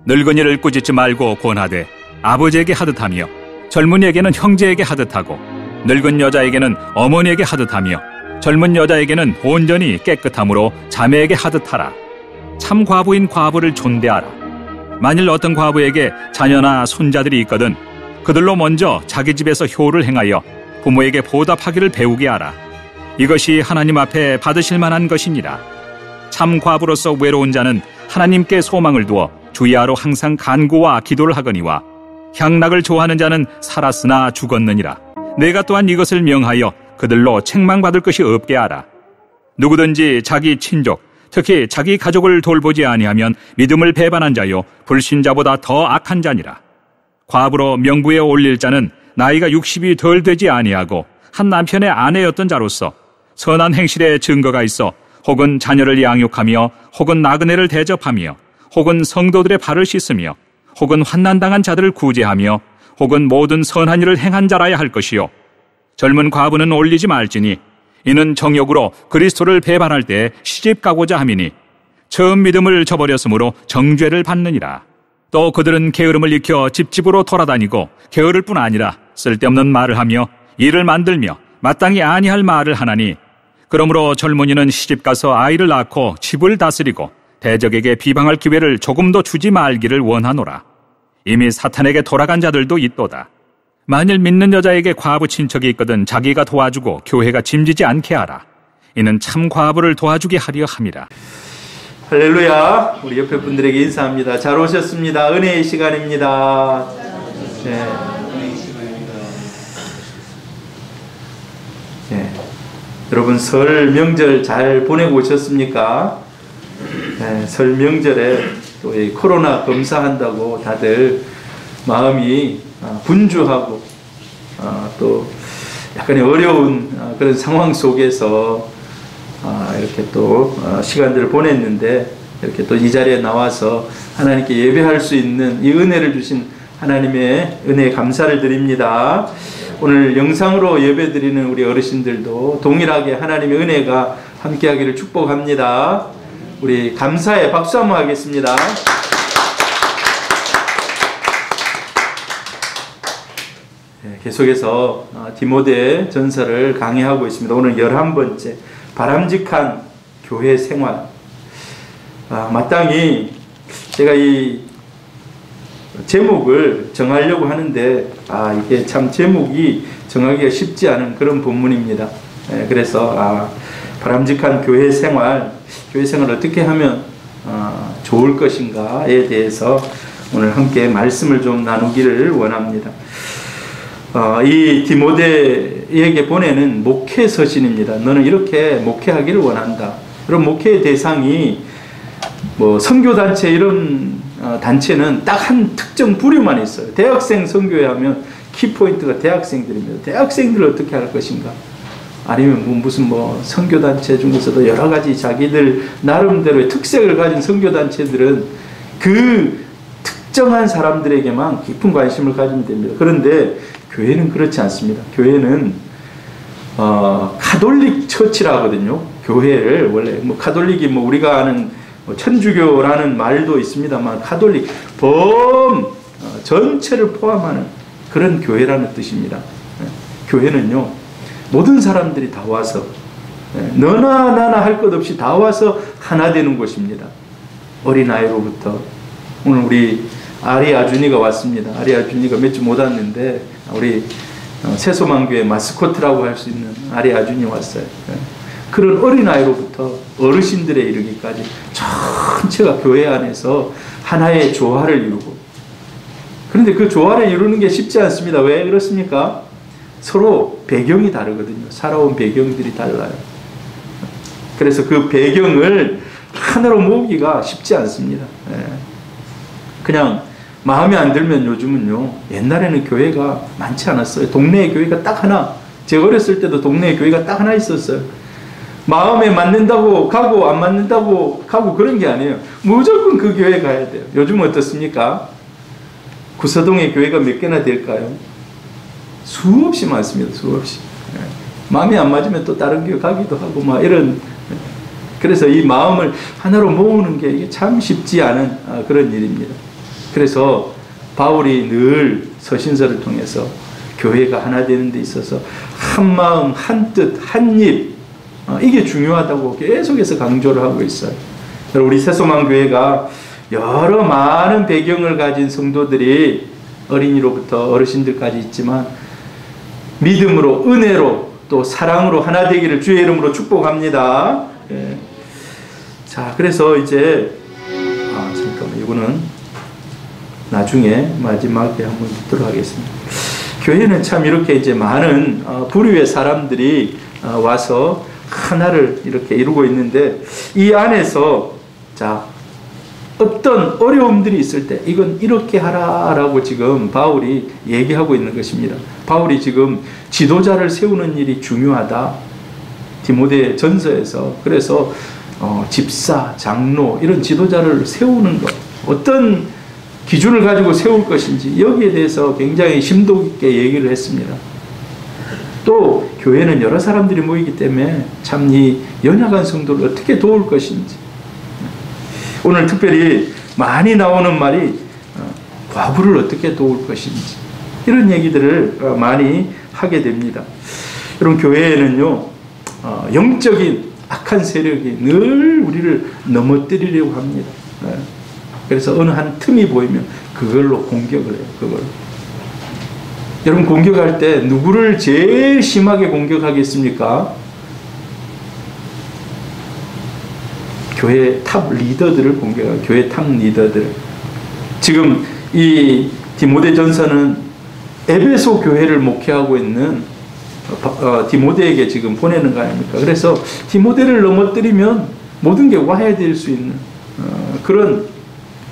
늙은이를 꾸짖지 말고 권하되 아버지에게 하듯하며 젊은이에게는 형제에게 하듯하고 늙은 여자에게는 어머니에게 하듯하며 젊은 여자에게는 온전히 깨끗함으로 자매에게 하듯하라. 참 과부인 과부를 존대하라. 만일 어떤 과부에게 자녀나 손자들이 있거든 그들로 먼저 자기 집에서 효를 행하여 부모에게 보답하기를 배우게 하라. 이것이 하나님 앞에 받으실 만한 것이니라. 참 과부로서 외로운 자는 하나님께 소망을 두어 주야로 항상 간구와 기도를 하거니와 향락을 좋아하는 자는 살았으나 죽었느니라. 내가 또한 이것을 명하여 그들로 책망받을 것이 없게 하라. 누구든지 자기 친족, 특히 자기 가족을 돌보지 아니하면 믿음을 배반한 자요 불신자보다 더 악한 자니라. 과부로 명부에 올릴 자는 나이가 60이 덜 되지 아니하고 한 남편의 아내였던 자로서 선한 행실에 증거가 있어 혹은 자녀를 양육하며 혹은 나그네를 대접하며 혹은 성도들의 발을 씻으며 혹은 환난당한 자들을 구제하며 혹은 모든 선한 일을 행한 자라야 할 것이요 젊은 과부는 올리지 말지니 이는 정욕으로 그리스도를 배반할 때 시집 가고자 함이니 처음 믿음을 저버렸으므로 정죄를 받느니라. 또 그들은 게으름을 익혀 집집으로 돌아다니고 게으를 뿐 아니라 쓸데없는 말을 하며 일을 만들며 마땅히 아니할 말을 하나니 그러므로 젊은이는 시집가서 아이를 낳고 집을 다스리고 대적에게 비방할 기회를 조금도 주지 말기를 원하노라. 이미 사탄에게 돌아간 자들도 있도다. 만일 믿는 여자에게 과부 친척이 있거든 자기가 도와주고 교회가 짐지지 않게 하라. 이는 참 과부를 도와주게 하려 함이라. 할렐루야. 우리 옆에 분들에게 인사합니다. 잘 오셨습니다. 은혜의 시간입니다. 네. 네. 여러분 설 명절 잘 보내고 오셨습니까? 네, 설 명절에 또 이 코로나 검사한다고 다들 마음이 분주하고 또 약간의 어려운 그런 상황 속에서 이렇게 또 시간들을 보냈는데 이렇게 또 이 자리에 나와서 하나님께 예배할 수 있는 이 은혜를 주신 하나님의 은혜에 감사를 드립니다. 오늘 영상으로 예배드리는 우리 어르신들도 동일하게 하나님의 은혜가 함께하기를 축복합니다. 우리 감사의 박수 한번 하겠습니다. 계속해서 디모데 전서를 강의하고 있습니다. 오늘 11번째 바람직한 교회 생활. 마땅히 제가 이 제목을 정하려고 하는데 이게 참 제목이 정하기가 쉽지 않은 그런 본문입니다. 그래서 바람직한 교회 생활을 어떻게 하면 좋을 것인가에 대해서 오늘 함께 말씀을 좀 나누기를 원합니다. 이 디모데에게 보내는 목회 서신입니다. 너는 이렇게 목회하기를 원한다. 그럼 목회의 대상이 뭐 선교단체 이런 단체는 딱 한 특정 부류만 있어요. 대학생 선교회 하면 키포인트가 대학생들입니다. 대학생들을 어떻게 할 것인가? 아니면 무슨 선교단체 중에서도 여러 가지 자기들 나름대로의 특색을 가진 선교단체들은 그 특정한 사람들에게만 깊은 관심을 가지면 됩니다. 그런데 교회는 그렇지 않습니다. 교회는 카톨릭 처치라 하거든요. 교회를 원래 카톨릭이 우리가 아는 천주교라는 말도 있습니다만 카톨릭 전체를 포함하는 그런 교회라는 뜻입니다. 교회는요 모든 사람들이 다 와서 너나 나나 할 것 없이 다 와서 하나 되는 곳입니다. 어린아이로부터 오늘 우리 아리 아준이가 왔습니다. 아리 아준이가 몇 주 못 왔는데 우리 세소만교회 마스코트라고 할 수 있는 아리 아준이 왔어요. 그런 어린아이로부터 어르신들에 이르기까지 전체가 교회 안에서 하나의 조화를 이루고, 그런데 그 조화를 이루는 게 쉽지 않습니다. 왜 그렇습니까? 서로 배경이 다르거든요. 살아온 배경들이 달라요. 그래서 그 배경을 하나로 모으기가 쉽지 않습니다. 그냥 마음에 안 들면 요즘은요, 옛날에는 교회가 많지 않았어요. 동네에 교회가 딱 하나, 제가 어렸을 때도 동네에 교회가 딱 하나 있었어요. 마음에 맞는다고 가고 안 맞는다고 가고 그런 게 아니에요. 무조건 그 교회 가야 돼요. 요즘은 어떻습니까? 구서동에 교회가 몇 개나 될까요? 수없이 많습니다. 수없이. 마음에 안 맞으면 또 다른 교회 가기도 하고 이런. 그래서 이 마음을 하나로 모으는 게 이게 참 쉽지 않은 그런 일입니다. 그래서 바울이 늘 서신서를 통해서 교회가 하나 되는 데 있어서 한 마음, 한 뜻, 한 입, 이게 중요하다고 계속해서 강조를 하고 있어요. 우리 새소망교회가 여러 많은 배경을 가진 성도들이 어린이로부터 어르신들까지 있지만 믿음으로, 은혜로, 또 사랑으로 하나 되기를 주의 이름으로 축복합니다. 예. 자, 그래서 이제 잠깐만, 이거는 나중에 마지막에 한번 듣도록 하겠습니다. 교회는 참 이렇게 이제 많은 부류의 사람들이 와서 하나를 이렇게 이루고 있는데, 이 안에서 자, 어떤 어려움들이 있을 때 이건 이렇게 하라라고 지금 바울이 얘기하고 있는 것입니다. 바울이 지금 지도자를 세우는 일이 중요하다. 디모데 전서에서. 그래서 집사, 장로 이런 지도자를 세우는 것, 어떤 기준을 가지고 세울 것인지 여기에 대해서 굉장히 심도 깊게 얘기를 했습니다. 또 교회는 여러 사람들이 모이기 때문에 참 이 연약한 성도를 어떻게 도울 것인지, 오늘 특별히 많이 나오는 말이 과부를 어떻게 도울 것인지, 이런 얘기들을 많이 하게 됩니다. 여러분, 교회에는요 영적인 악한 세력이 늘 우리를 넘어뜨리려고 합니다. 그래서 어느 한 틈이 보이면 그걸로 공격을 해요. 그걸. 여러분, 공격할 때 누구를 제일 심하게 공격하겠습니까? 교회 탑 리더들을 공격해요. 교회 탑 리더들. 지금 이 디모데전서는 에베소 교회를 목회하고 있는 디모데에게 지금 보내는 거 아닙니까? 그래서 디모데를 넘어뜨리면 모든 게 와해될 수 있는 그런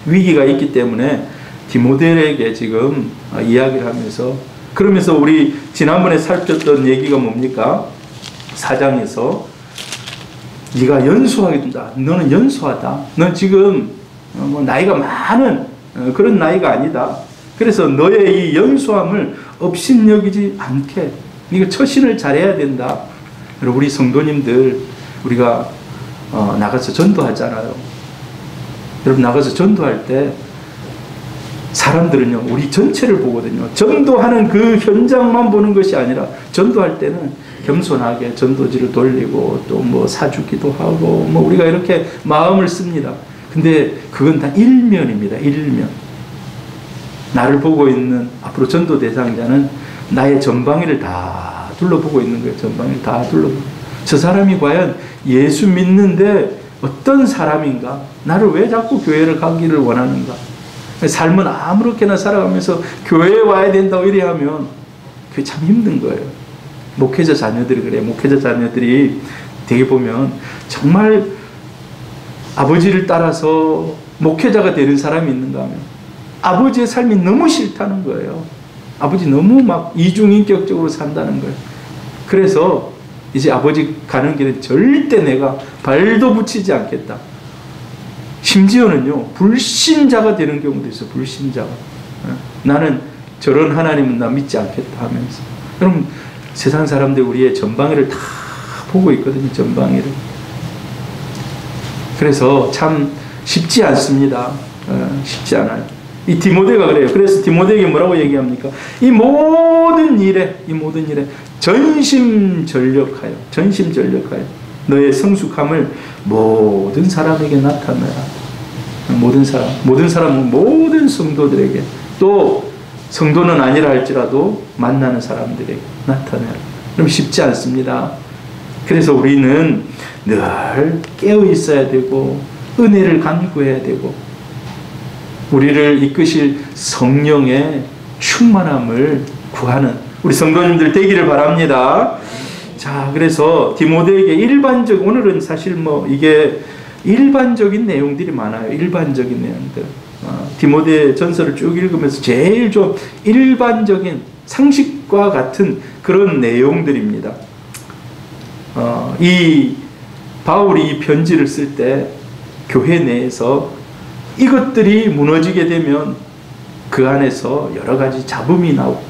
위기가 있기 때문에 디모데에게 지금 이야기를 하면서, 그러면서 우리 지난번에 살폈던 얘기가 뭡니까? 4장에서 네가 연소하게 된다. 너는 연소하다. 너 지금 뭐 나이가 많은 그런 나이가 아니다. 그래서 너의 이 연소함을 업신여기지 않게 네가 처신을 잘해야 된다. 우리 성도님들, 우리가 나가서 전도하잖아요. 여러분, 나가서 전도할 때 사람들은요 우리 전체를 보거든요. 전도하는 그 현장만 보는 것이 아니라 전도할 때는 겸손하게 전도지를 돌리고 또 뭐 사주기도 하고 뭐 우리가 이렇게 마음을 씁니다. 근데 그건 다 일면입니다. 일면. 나를 보고 있는 앞으로 전도 대상자는 나의 전방위를 다 둘러보고 있는 거예요. 전방위를 다 둘러보고. 저 사람이 과연 예수 믿는데 어떤 사람인가? 나를 왜 자꾸 교회를 가기를 원하는가? 삶은 아무렇게나 살아가면서 교회에 와야 된다고 이래 하면 그게 참 힘든 거예요. 목회자 자녀들이 그래요. 목회자 자녀들이 되게 보면 정말 아버지를 따라서 목회자가 되는 사람이 있는가 하면 아버지의 삶이 너무 싫다는 거예요. 아버지 너무 막 이중인격적으로 산다는 거예요. 그래서 이제 아버지 가는 길에 절대 내가 발도 붙이지 않겠다. 심지어는요 불신자가 되는 경우도 있어요. 불신자가. 나는 저런 하나님은 나 믿지 않겠다 하면서. 여러분, 세상 사람들 우리의 전방위를 다 보고 있거든요. 전방위를. 그래서 참 쉽지 않습니다. 쉽지 않아요. 이 디모데가 그래요. 그래서 디모데에게 뭐라고 얘기합니까? 이 모든 일에 전심전력하여 너의 성숙함을 모든 사람에게 나타내라. 모든 사람은 모든 성도들에게, 또 성도는 아니라 할지라도 만나는 사람들에게 나타내라. 그럼 쉽지 않습니다. 그래서 우리는 늘 깨어 있어야 되고 은혜를 간구해야 되고 우리를 이끄실 성령의 충만함을 구하는 우리 성도님들 되기를 바랍니다. 자, 그래서 디모데에게 오늘은 사실 뭐 이게 일반적인 내용들이 많아요. 일반적인 내용들. 디모데 전서를 쭉 읽으면서 제일 좀 일반적인 상식과 같은 그런 내용들입니다. 이 바울이 이 편지를 쓸 때 교회 내에서 이것들이 무너지게 되면 그 안에서 여러 가지 잡음이 나오고,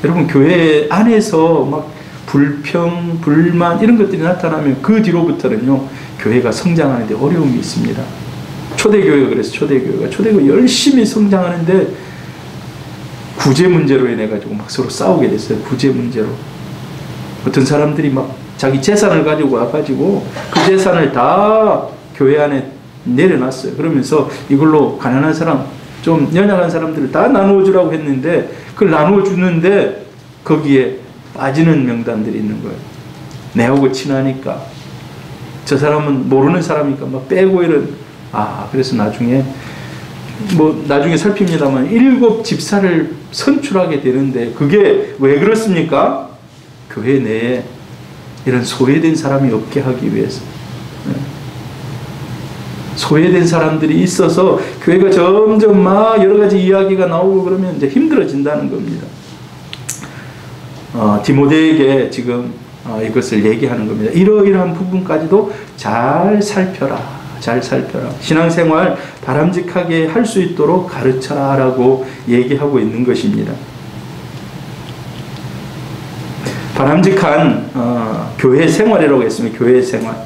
여러분 교회 안에서 막 불평, 불만 이런 것들이 나타나면 그 뒤로부터는요 교회가 성장하는 데 어려움이 있습니다. 초대교회가 그래서 초대교회 열심히 성장하는데 구제 문제로 인해 가지고 막 서로 싸우게 됐어요. 구제 문제로. 어떤 사람들이 막 자기 재산을 가지고 와가지고 그 재산을 다 교회 안에 내려놨어요. 그러면서 이걸로 가난한 사람, 좀 연약한 사람들을 다 나누어 주라고 했는데 그걸 나누어 주는데 거기에 빠지는 명단들이 있는 거예요. 내하고 친하니까. 저 사람은 모르는 사람이니까 막 빼고 이런. 그래서 나중에 살핍니다만 7 집사를 선출하게 되는데 그게 왜 그렇습니까? 교회 내에 이런 소외된 사람이 없게 하기 위해서. 소외된 사람들이 있어서 교회가 점점 막 여러 가지 이야기가 나오고 그러면 이제 힘들어진다는 겁니다. 디모데에게 지금 이것을 얘기하는 겁니다. 이러이러한 부분까지도 잘 살펴라. 신앙생활 바람직하게 할 수 있도록 가르쳐라 라고 얘기하고 있는 것입니다. 바람직한 교회 생활이라고 했습니다. 교회 생활.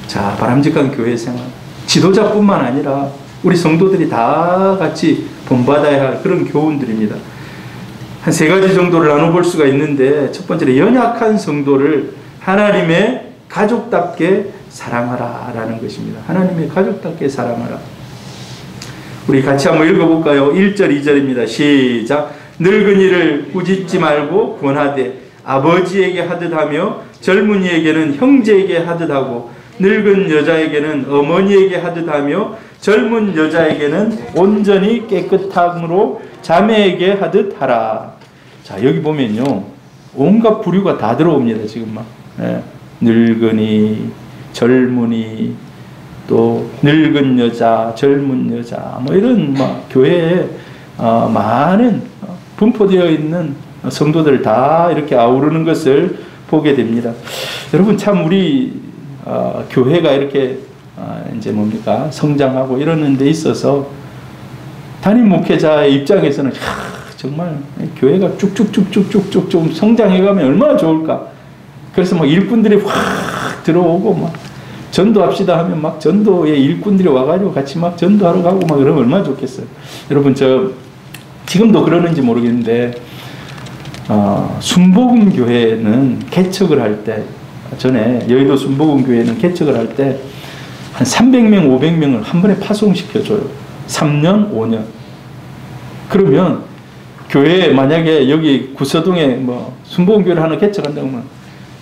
자, 바람직한 교회 생활. 지도자뿐만 아니라 우리 성도들이 다 같이 본받아야 할 그런 교훈들입니다. 한 3가지 정도를 나눠볼 수가 있는데 첫 번째로 연약한 성도를 하나님의 가족답게 사랑하라 라는 것입니다. 하나님의 가족답게 사랑하라. 우리 같이 한번 읽어볼까요? 1절 2절입니다. 시작. 늙은이를 꾸짖지 말고 권하되 아버지에게 하듯 하며 젊은이에게는 형제에게 하듯 하고 늙은 여자에게는 어머니에게 하듯 하며 젊은 여자에게는 온전히 깨끗함으로 자매에게 하듯 하라. 자, 여기 보면요, 온갖 부류가 다 들어옵니다. 지금 막 늙은이, 젊은이, 또 늙은 여자, 젊은 여자, 이런 교회에 많은 분포되어 있는 성도들 다 이렇게 아우르는 것을 보게 됩니다. 여러분, 참 우리 교회가 이렇게 이제 성장하고 이러는 데 있어서 담임 목회자의 입장에서는 정말 교회가 쭉쭉쭉쭉쭉쭉 좀 성장해가면 얼마나 좋을까. 그래서 일꾼들이 확 들어오고 전도합시다 하면 전도의 일꾼들이 와가지고 같이 전도하러 가고 그러면 얼마나 좋겠어요. 여러분, 지금도 그러는지 모르겠는데 순복음 교회는 개척을 할 때, 전에 여의도 순복음 교회는 개척을 할 때 한 300명, 500명을 한 번에 파송시켜줘요. 3년, 5년. 그러면 교회에 만약에 여기 구서동에 순복음 교회를 하나 개척한다고 하면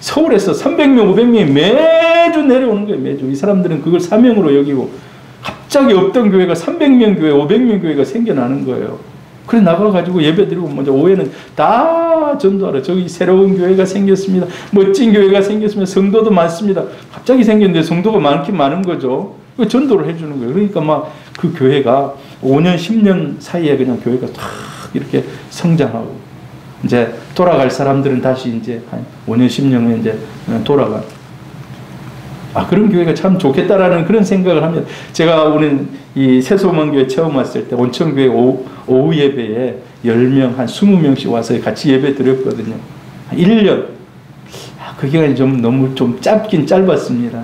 서울에서 300명, 500명이 매주 내려오는 거예요. 매주. 이 사람들은 그걸 사명으로 여기고 갑자기 없던 교회가 300명 교회, 500명 교회가 생겨나는 거예요. 그래 나가가지고 예배드리고 먼저 오해는 다 전도하러 저기 새로운 교회가 생겼습니다. 멋진 교회가 생겼습니다. 성도도 많습니다. 갑자기 생겼는데 성도가 많긴 많은 거죠. 전도를 해주는 거예요. 그러니까 그 교회가 5년, 10년 사이에 그냥 교회가 탁 이렇게 성장하고 이제 돌아갈 사람들은 다시 이제 한 5년, 10년에 이제 돌아가. 그런 교회가 참 좋겠다라는 그런 생각을 합니다. 제가 오늘 이 새소망교회 처음 왔을 때 온천교회 오후 예배에 10명, 한 20명씩 와서 같이 예배 드렸거든요. 1년. 그 기간이 너무 짧긴 짧았습니다.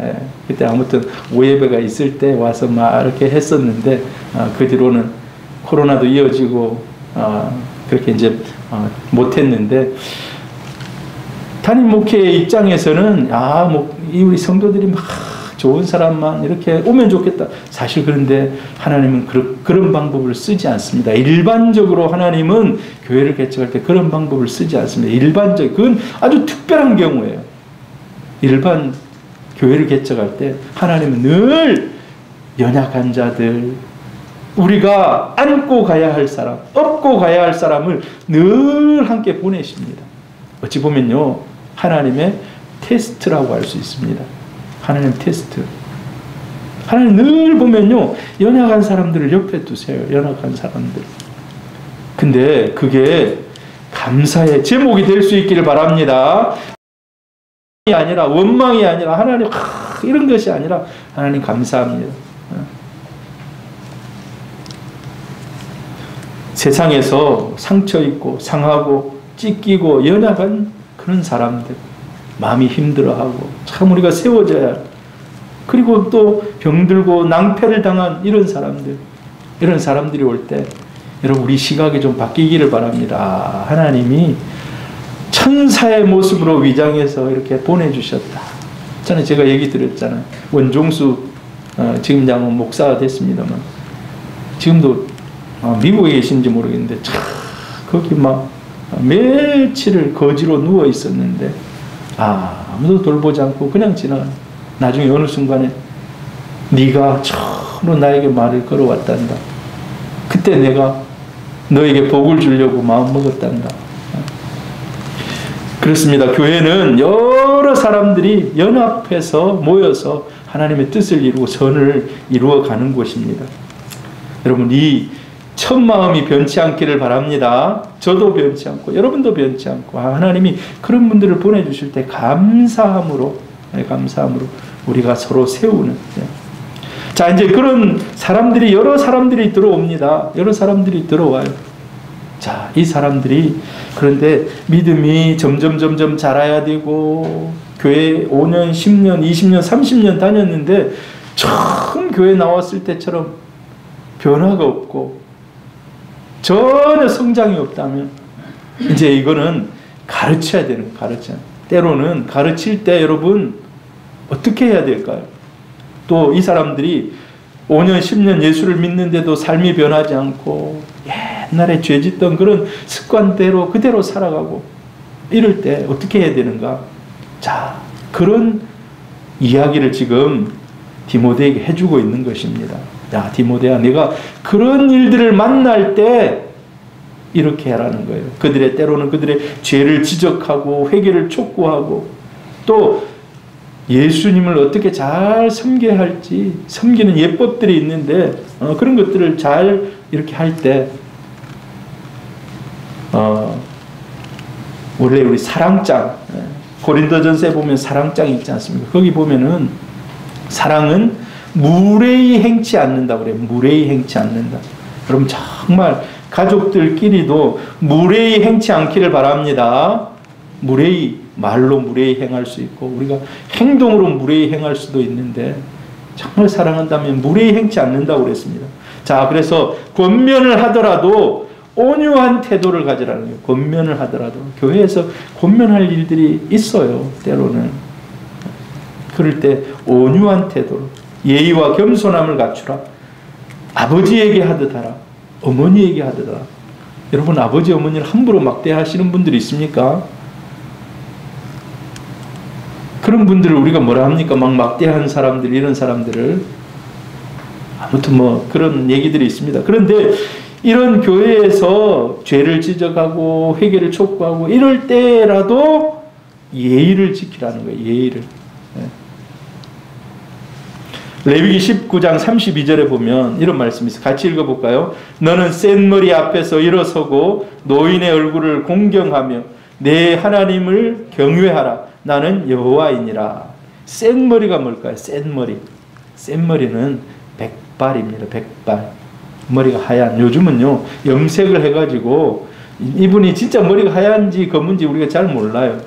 그때 아무튼 오예배가 있을 때 와서 이렇게 했었는데, 그 뒤로는 코로나도 이어지고, 그렇게 이제 못했는데, 담임 목회의 입장에서는 우리 성도들이 좋은 사람만 이렇게 오면 좋겠다. 사실 그런데 하나님은 그런 방법을 쓰지 않습니다. 일반적으로 하나님은 교회를 개척할 때 그런 방법을 쓰지 않습니다. 그건 아주 특별한 경우예요. 일반 교회를 개척할 때 하나님은 늘 연약한 자들, 우리가 안고 가야 할 사람, 업고 가야 할 사람을 늘 함께 보내십니다. 어찌 보면요, 하나님의 테스트라고 할 수 있습니다. 하나님 테스트. 하나님 늘 보면요, 연약한 사람들을 옆에 두세요. 연약한 사람들. 근데 그게 감사의 제목이 될 수 있기를 바랍니다. 아니라 원망이 아니라 하나님 이런 것이 아니라 하나님 감사합니다. 세상에서 상처 있고 상하고 찢기고 연약한 그런 사람들, 마음이 힘들어하고 참 우리가 세워져야 그리고 또 병들고 낭패를 당한 이런 사람들이 올 때 여러분 우리 시각이 좀 바뀌기를 바랍니다. 하나님이 천사의 모습으로 위장해서 이렇게 보내주셨다. 저는 제가 얘기 드렸잖아요. 원종수 지금 양은 목사가 됐습니다만 지금도 미국에 계신지 모르겠는데 참 거기 막 며칠을 거지로 누워 있었는데 아무도 돌보지 않고 그냥 지나가. 나중에 어느 순간에 네가 처음으로 나에게 말을 걸어왔단다. 그때 내가 너에게 복을 주려고 마음먹었단다. 그렇습니다. 교회는 여러 사람들이 연합해서 모여서 하나님의 뜻을 이루고 선을 이루어가는 곳입니다. 여러분 이 첫 마음이 변치 않기를 바랍니다. 저도 변치 않고 여러분도 변치 않고 하나님이 그런 분들을 보내주실 때 감사함으로 우리가 서로 세우는. 자, 이제 그런 사람들이 여러 사람들이 들어옵니다. 여러 사람들이 들어와요. 자, 이 사람들이 그런데 믿음이 점점 자라야 되고 교회 5년, 10년, 20년, 30년 다녔는데 처음 교회 나왔을 때처럼 변화가 없고 전혀 성장이 없다면 이제 이거는 가르쳐야 되는 거예요. 때로는 가르칠 때 여러분 어떻게 해야 될까요? 또 이 사람들이 5년, 10년 예수를 믿는데도 삶이 변하지 않고 옛날에 죄 짓던 그런 습관대로 그대로 살아가고 이럴 때 어떻게 해야 되는가? 자, 그런 이야기를 지금 디모데에게 해주고 있는 것입니다. 야, 디모데야, 내가 그런 일들을 만날 때 이렇게 해라는 거예요. 때로는 그들의 죄를 지적하고 회개를 촉구하고 또 예수님을 어떻게 잘 섬겨야 할지 섬기는 예법들이 있는데 그런 것들을 잘 이렇게 할 때 원래 우리 사랑장 고린도전서에 보면 사랑장이 있지 않습니까? 거기 보면은 사랑은 무례히 행치 않는다 그래요. 무례히 행치 않는다. 여러분 정말 가족들끼리도 무례히 행치 않기를 바랍니다. 말로 무례히 행할 수 있고 우리가 행동으로 무례히 행할 수도 있는데 정말 사랑한다면 무례히 행치 않는다고 그랬습니다. 자, 그래서 권면을 하더라도 온유한 태도를 가지라는 거예요. 권면을 하더라도 교회에서 권면할 일들이 있어요. 때로는 그럴 때 온유한 태도로 예의와 겸손함을 갖추라. 아버지에게 하듯 하라. 어머니에게 하듯 하라. 여러분 아버지 어머니를 함부로 막대하시는 분들이 있습니까? 그런 분들을 우리가 뭐라 합니까? 막 막대하는 사람들, 이런 사람들을. 아무튼 뭐 그런 얘기들이 있습니다. 그런데 이런 교회에서 죄를 지적하고 회개를 촉구하고 이럴 때라도 예의를 지키라는 거예요. 예의를. 레위기 19장 32절에 보면 이런 말씀이 있어요. 같이 읽어볼까요? 너는 센 머리 앞에서 일어서고 노인의 얼굴을 공경하며 내 하나님을 경외하라. 나는 여호와이니라. 센 머리가 뭘까요? 센 머리. 센 머리는 백발입니다. 백발. 머리가 하얀. 요즘은요 염색을 해가지고 이분이 진짜 머리가 하얀지 검은지 우리가 잘 몰라요.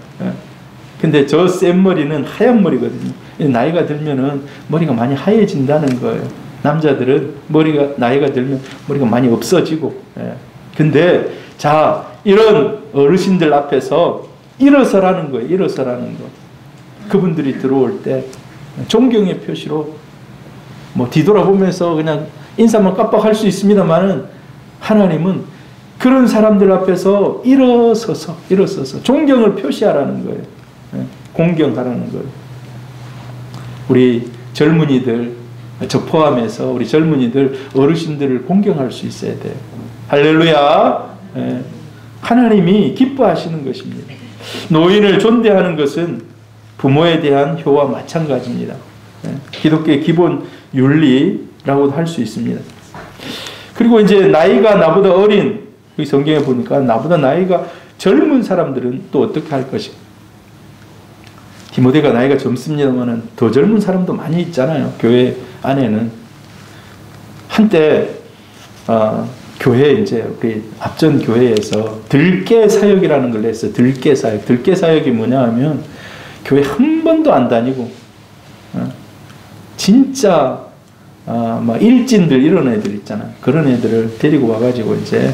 근데 저 센 머리는 하얀 머리거든요. 나이가 들면은 머리가 많이 하얘진다는 거예요. 남자들은 나이가 들면 머리가 많이 없어지고. 근데 자, 이런 어르신들 앞에서 일어서라는 거예요. 일어서라는 거. 그분들이 들어올 때 존경의 표시로 뭐 뒤돌아보면서 그냥 인사만 깜빡할 수 있습니다만은 하나님은 그런 사람들 앞에서 일어서서 존경을 표시하라는 거예요. 공경하라는 거예요. 우리 젊은이들, 저 포함해서 우리 젊은이들, 어르신들을 공경할 수 있어야 돼요. 할렐루야. 하나님이 기뻐하시는 것입니다. 노인을 존대하는 것은 부모에 대한 효와 마찬가지입니다. 기독교의 기본 윤리라고도 할 수 있습니다. 그리고 이제 나이가 나보다 어린, 여기 성경에 보니까 나보다 나이가 젊은 사람들은 또 어떻게 할 것인가? 디모데가 나이가 젊습니다만 더 젊은 사람도 많이 있잖아요. 교회 안에는. 한때 교회 이제 우리 앞전 교회에서 들깨 사역이라는 걸 했어요. 들깨 사역. 들깨 사역이 뭐냐 하면 교회 한 번도 안 다니고 진짜 막 일진들 이런 애들 있잖아. 그런 애들을 데리고 와가지고 이제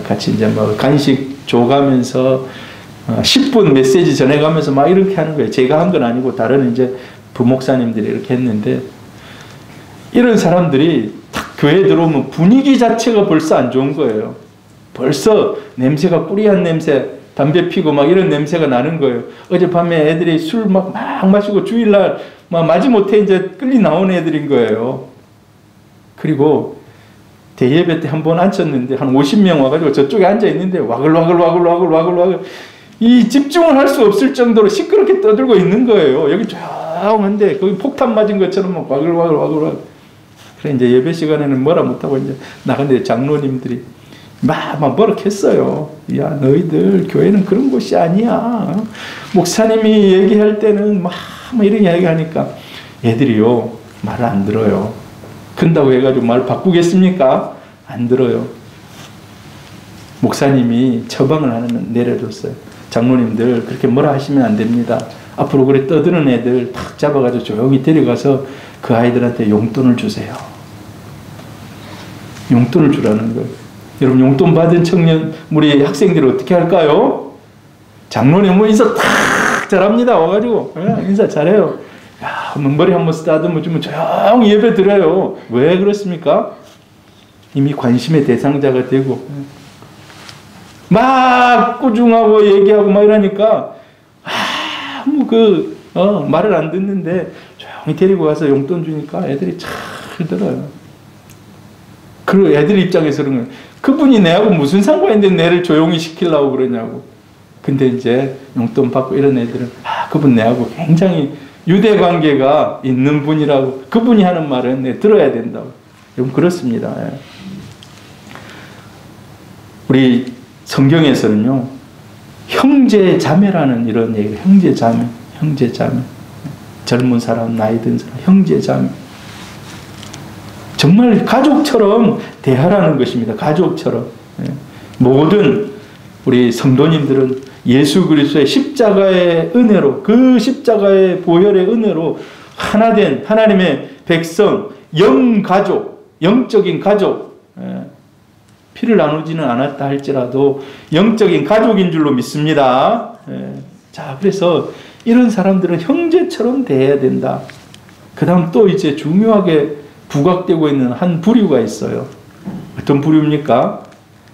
같이 이제 뭐 간식 줘가면서 10분 메시지 전해가면서 막 이렇게 하는 거예요. 제가 한 건 아니고 다른 이제 부목사님들이 이렇게 했는데, 이런 사람들이 딱 교회에 들어오면 분위기 자체가 벌써 안 좋은 거예요. 벌써 냄새가 뿌리한 냄새, 담배 피고 막 이런 냄새가 나는 거예요. 어젯밤에 애들이 술 막 마시고 주일날 막 마지못해 이제 끌리 나온 애들인 거예요. 그리고 대예배 때 한 번 앉혔는데 한 50명 와가지고 저쪽에 앉아 있는데 와글와글 이 집중을 할 수 없을 정도로 시끄럽게 떠들고 있는 거예요. 여기 조용한데 거기 폭탄 맞은 것처럼 막 와글. 그래 이제 예배 시간에는 뭐라 못하고 이제 나갔는데 장로님들이 막 뭐라 했어요. 야, 너희들 교회는 그런 곳이 아니야. 목사님이 얘기할 때는 막 이런 이야기 하니까 애들이요 말을 안 들어요. 큰다고 해가지고 말 바꾸겠습니까? 안 들어요. 목사님이 처방을 하나 내려줬어요. 장로님들 그렇게 뭐라 하시면 안 됩니다. 앞으로 그래 떠드는 애들 탁 잡아가지고 조용히 데려가서 그 아이들한테 용돈을 주세요. 용돈을 주라는 거예요. 여러분, 용돈 받은 청년 우리 학생들이 어떻게 할까요? 장로님 뭐 인사 탁 잘합니다. 와가지고 인사 잘해요. 야, 머리 한번 쓰다듬어 주면 조용히 예배 드려요. 왜 그렇습니까? 이미 관심의 대상자가 되고 막 꾸중하고 얘기하고 막 이러니까 말을 안 듣는데 조용히 데리고 가서 용돈 주니까 애들이 잘 들어요. 그리고 애들 입장에서 그런 거예요. 그분이 내하고 무슨 상관인데 내를 조용히 시키려고 그러냐고. 근데 이제 용돈 받고 이런 애들은 그분 내하고 굉장히 유대관계가 있는 분이라고, 그분이 하는 말은 내 들어야 된다고. 여러분 그렇습니다. 우리 성경에서는요 형제 자매라는 이런 얘기가, 형제 자매. 젊은 사람, 나이 든 사람, 형제 자매. 정말 가족처럼 대하라는 것입니다. 가족처럼. 모든 우리 성도님들은 예수 그리스도의 십자가의 은혜로, 그 십자가의 보혈의 은혜로 하나된 하나님의 백성, 영가족, 영적인 가족, 피를 나누지는 않았다 할지라도 영적인 가족인 줄로 믿습니다. 자, 그래서 이런 사람들은 형제처럼 대해야 된다. 그 다음 또 이제 중요하게 부각되고 있는 한 부류가 있어요. 어떤 부류입니까?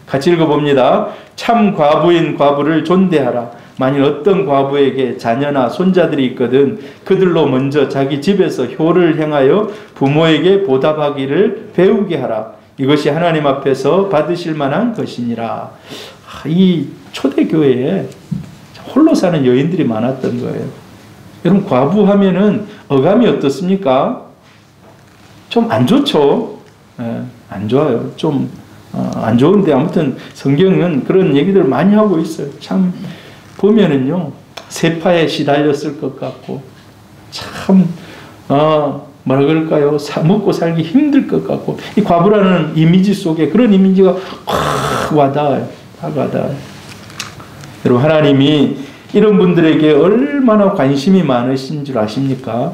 같이 읽어봅니다. 참 과부인 과부를 존대하라. 만일 어떤 과부에게 자녀나 손자들이 있거든 그들로 먼저 자기 집에서 효를 행하여 부모에게 보답하기를 배우게 하라. 이것이 하나님 앞에서 받으실 만한 것이니라. 이 초대교회에 홀로 사는 여인들이 많았던 거예요. 여러분, 과부하면은 어감이 어떻습니까? 좀 안 좋죠. 안 좋아요. 좀 안 좋은데 아무튼 성경은 그런 얘기들을 많이 하고 있어요. 참 보면은요 세파에 시달렸을 것 같고 참 뭐라 그럴까요? 먹고 살기 힘들 것 같고, 이 과부라는 이미지 속에 그런 이미지가 확 와닿아요. 확 와닿아요. 여러분, 하나님이 이런 분들에게 얼마나 관심이 많으신 줄 아십니까?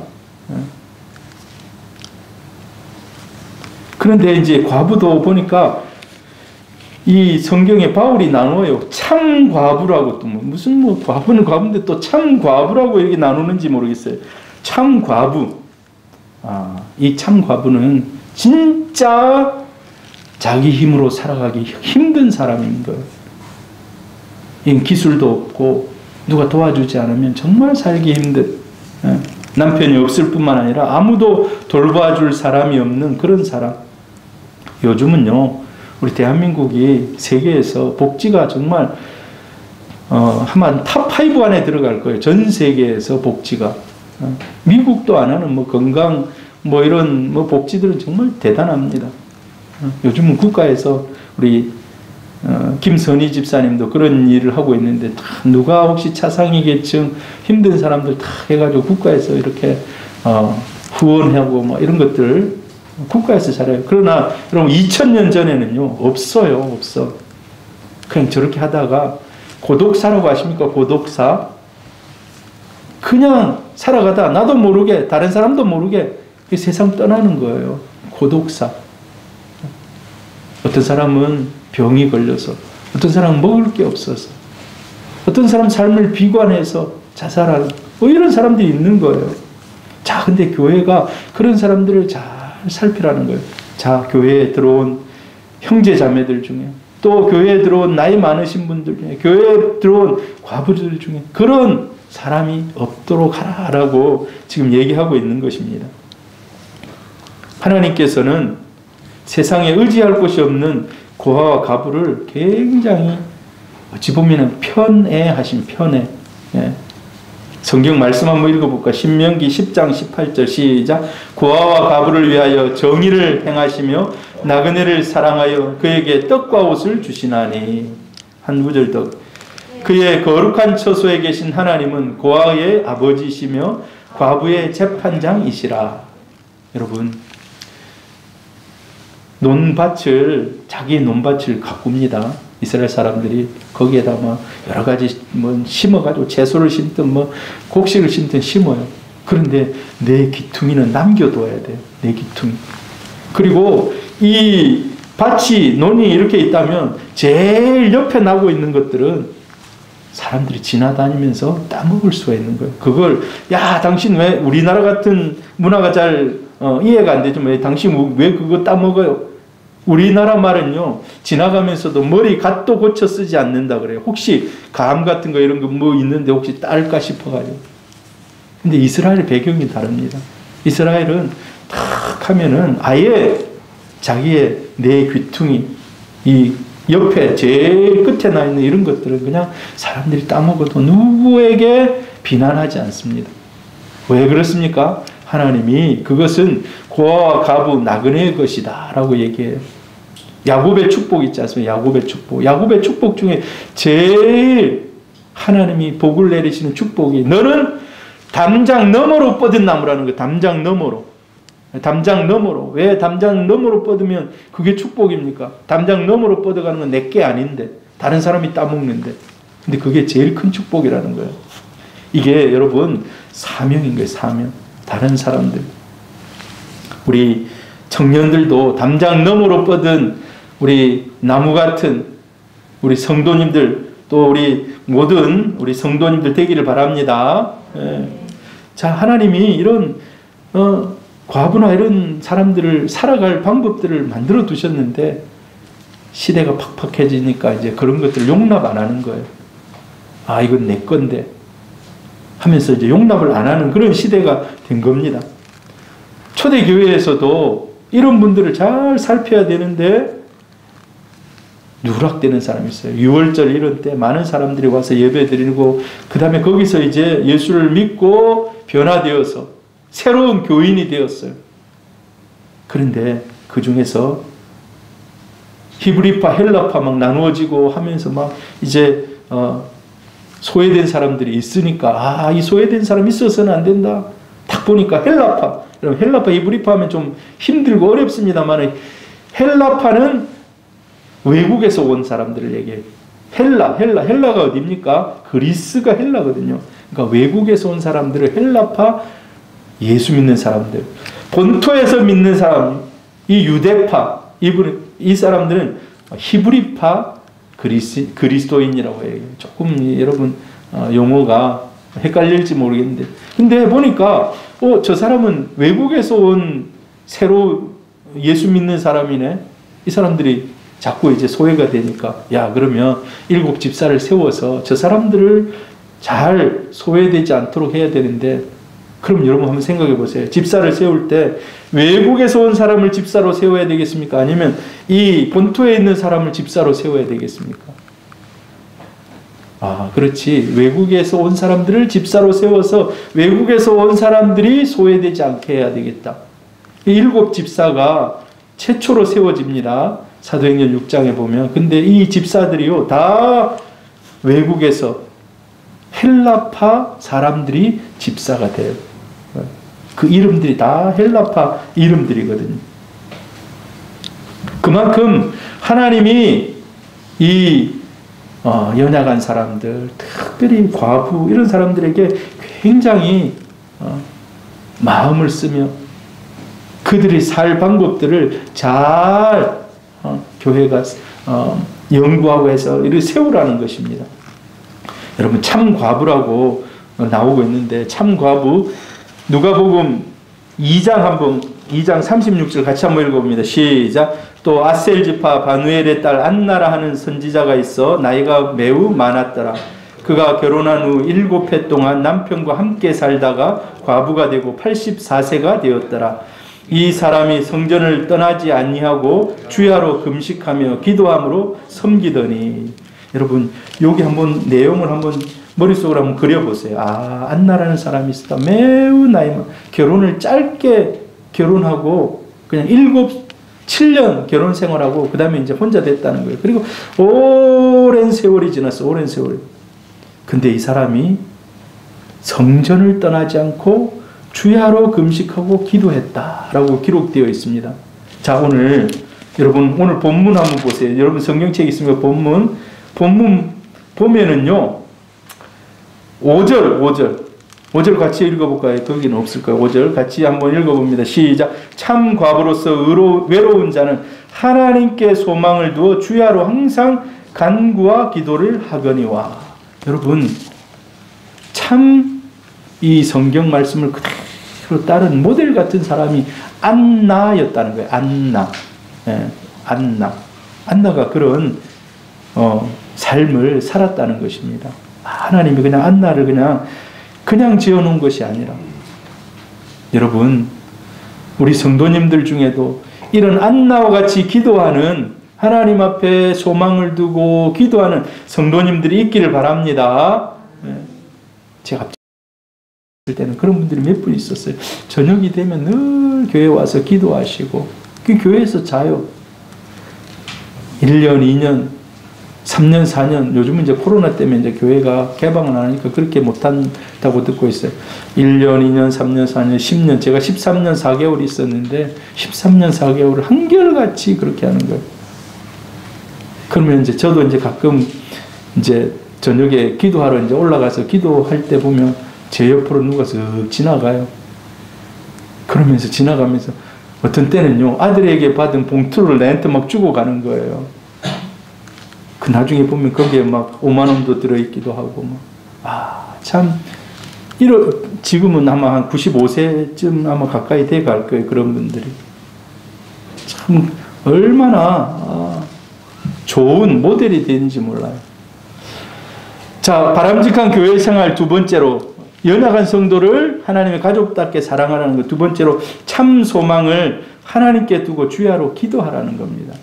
그런데 이제 과부도 보니까 이 성경에 바울이 나눠요. 참 과부라고, 또 무슨 과부는 과부인데 또 참 과부라고 이렇게 나누는지 모르겠어요. 참 과부. 이 참 과부는 진짜 자기 힘으로 살아가기 힘든 사람인 거예요. 기술도 없고 누가 도와주지 않으면 정말 살기 힘든, 남편이 없을 뿐만 아니라 아무도 돌봐줄 사람이 없는 그런 사람. 요즘은요 우리 대한민국이 세계에서 복지가 정말 아마 탑5 안에 들어갈 거예요. 전 세계에서 복지가. 미국도 안 하는 건강 이런 복지들은 정말 대단합니다. 요즘은 국가에서 우리 김선희 집사님도 그런 일을 하고 있는데, 누가 혹시 차상위 계층 힘든 사람들 다 해가지고 국가에서 이렇게 후원하고 이런 것들 국가에서 잘해요. 그러나 여러분 2000년 전에는요 없어요. 없어. 그냥 저렇게 하다가 고독사라고 아십니까? 고독사. 그냥 살아가다 나도 모르게, 다른 사람도 모르게 세상 떠나는 거예요. 고독사. 어떤 사람은 병이 걸려서, 어떤 사람은 먹을 게 없어서, 어떤 사람 삶을 비관해서 자살하는 뭐 이런 사람들이 있는 거예요. 자, 근데 교회가 그런 사람들을 잘 살피라는 거예요. 자, 교회에 들어온 형제 자매들 중에, 또 교회에 들어온 나이 많으신 분들 중에, 교회에 들어온 과부들 중에 그런 사람이 없도록 하라라고 지금 얘기하고 있는 것입니다. 하나님께서는 세상에 의지할 곳이 없는 고아와 과부를 굉장히 어찌 보면 편애하신 편애. 예. 성경 말씀 한번 읽어볼까? 신명기 10장 18절 시작. 고아와 과부를 위하여 정의를 행하시며 나그네를 사랑하여 그에게 떡과 옷을 주시나니. 한 구절 더. 그의 거룩한 처소에 계신 하나님은 고아의 아버지시며 과부의 재판장이시라. 여러분, 자기 논밭을 가꿉니다. 이스라엘 사람들이 거기에다 뭐 여러 가지 뭐 심어가지고 채소를 심든 뭐 곡식을 심든 심어요. 그런데 내 귀퉁이는 남겨둬야 돼요. 내 귀퉁이. 그리고 이 논이 이렇게 있다면 제일 옆에 나고 있는 것들은 사람들이 지나다니면서 따먹을 수가 있는 거예요. 그걸 야, 당신 왜 우리나라 같은 문화가 잘 이해가 안 되죠. 왜 당신 왜 그거 따먹어요? 우리나라 말은요, 지나가면서도 머리 갓도 고쳐 쓰지 않는다 그래요. 혹시 감 같은 거 이런 거 뭐 있는데 혹시 딸까 싶어가지고. 근데 이스라엘 배경이 다릅니다. 이스라엘은 탁 하면은 아예 자기의 내 귀퉁이, 이 옆에 제일 끝에 나 있는 이런 것들은 그냥 사람들이 따먹어도 누구에게 비난하지 않습니다. 왜 그렇습니까? 하나님이 그것은 고아와 과부 나그네의 것이다 라고 얘기해요. 야곱의 축복 있지 않습니까? 야곱의 축복. 야곱의 축복 중에 제일 하나님이 복을 내리시는 축복이, 너는 담장 너머로 뻗은 나무라는 거예요. 담장 너머로. 담장 너머로. 왜 담장 너머로 뻗으면 그게 축복입니까? 담장 너머로 뻗어가는 건 내게 아닌데, 다른 사람이 따먹는데. 근데 그게 제일 큰 축복이라는 거예요. 이게 여러분 사명인 거예요. 사명. 다른 사람들, 우리 청년들도 담장 너머로 뻗은 우리 나무 같은 우리 성도님들, 또 우리 모든 우리 성도님들 되기를 바랍니다. 예. 자, 하나님이 이런 과부나 이런 사람들을 살아갈 방법들을 만들어 두셨는데 시대가 팍팍해지니까 이제 그런 것들을 용납 안 하는 거예요. 아, 이건 내 건데 하면서 이제 용납을 안 하는 그런 시대가 된 겁니다. 초대교회에서도 이런 분들을 잘 살펴야 되는데 누락되는 사람이 있어요. 6월절 이런 때 많은 사람들이 와서 예배 드리고, 그 다음에 거기서 이제 예수를 믿고 변화되어서 새로운 교인이 되었어요. 그런데 그 중에서 히브리파, 헬라파 막 나누어지고 하면서 막 이제 소외된 사람들이 있으니까, 이 소외된 사람이 있어서는 안 된다. 딱 보니까 헬라파, 히브리파 하면 좀 힘들고 어렵습니다만, 헬라파는 외국에서 온 사람들을 얘기해요. 헬라가 어디입니까? 그리스가 헬라거든요. 그러니까 외국에서 온 사람들을 헬라파, 예수 믿는 사람들. 본토에서 믿는 사람, 이 유대파, 이 사람들은 히브리파, 그리스도인이라고 해요. 조금 여러분 용어가 헷갈릴지 모르겠는데, 근데 보니까 저 사람은 외국에서 온 새로 예수 믿는 사람이네. 이 사람들이 자꾸 이제 소외가 되니까, 야, 그러면 7 집사를 세워서 저 사람들을 잘 소외되지 않도록 해야 되는데, 그럼 여러분 한번 생각해 보세요. 집사를 세울 때 외국에서 온 사람을 집사로 세워야 되겠습니까? 아니면 이 본토에 있는 사람을 집사로 세워야 되겠습니까? 그렇지. 외국에서 온 사람들을 집사로 세워서 외국에서 온 사람들이 소외되지 않게 해야 되겠다. 7 집사가 최초로 세워집니다. 사도행전 6장에 보면. 근데 이 집사들이요, 다 외국에서 헬라파 사람들이 집사가 돼요. 그 이름들이 다 헬라파 이름들이거든요. 그만큼 하나님이 이 연약한 사람들, 특별히 과부 이런 사람들에게 굉장히 마음을 쓰며 그들이 살 방법들을 잘 교회가 연구하고 해서 이렇게 세우라는 것입니다. 여러분 참 과부라고 나오고 있는데 참 과부 누가복음 2장 36절 같이 한번 읽어봅니다. 시작. 또 아셀 지파 바누엘의 딸 안나라 하는 선지자가 있어 나이가 매우 많았더라. 그가 결혼한 후 7해 동안 남편과 함께 살다가 과부가 되고 84세가 되었더라. 이 사람이 성전을 떠나지 아니하고 주야로 금식하며 기도함으로 섬기더니. 여러분 여기 한번 내용을 한번 머릿속으로 한번 그려보세요. 아, 안나라는 사람이 있었다. 매우 나이만 결혼을 짧게 결혼하고 그냥 7년 결혼 생활하고 그 다음에 이제 혼자 됐다는 거예요. 그리고 오랜 세월이 지났어. 오랜 세월이. 근데 이 사람이 성전을 떠나지 않고 주야로 금식하고 기도했다라고 기록되어 있습니다. 자, 오늘 여러분 오늘 본문 한번 보세요. 여러분 성경책 있으면 본문 보면은요 5절 같이 읽어볼까요? 거기는 없을까요? 5절 같이 한번 읽어봅니다. 시작. 참 과부로서 외로운 자는 하나님께 소망을 두어 주야로 항상 간구와 기도를 하거니와. 여러분 참 이 성경 말씀을 그대로 따른 모델 같은 사람이 안나였다는 거예요. 안나. 예, 안나가 그런 삶을 살았다는 것입니다. 하나님이 그냥 안나를 그냥 지어놓은 것이 아니라 여러분 우리 성도님들 중에도 이런 안나와 같이 기도하는 하나님 앞에 소망을 두고 기도하는 성도님들이 있기를 바랍니다. 제가 때는 그런 분들이 몇 분 있었어요. 저녁이 되면 늘 교회 와서 기도하시고 그 교회에서 자요. 1년, 2년, 3년, 4년, 요즘은 이제 코로나 때문에 이제 교회가 개방을 안 하니까 그렇게 못한다고 듣고 있어요. 1년, 2년, 3년, 4년, 10년. 제가 13년 4개월 있었는데 13년 4개월을 한결같이 그렇게 하는 거예요. 그러면 이제 저도 이제 가끔 이제 저녁에 기도하러 이제 올라가서 기도할 때 보면 제 옆으로 누가 쓱 지나가요. 그러면서 지나가면서 어떤 때는요 아들에게 받은 봉투를 나한테 막 주고 가는 거예요. 그 나중에 보면 거기에 막 5만 원도 들어있기도 하고 참 지금은 아마 한 95세쯤 아마 가까이 돼 갈 거예요. 그런 분들이 참 얼마나 좋은 모델이 되는지 몰라요. 자, 바람직한 교회 생활 두 번째로 연약한 성도를 하나님의 가족답게 사랑하라는 것. 두 번째로 참 소망을 하나님께 두고 주야로 기도하라는 겁니다.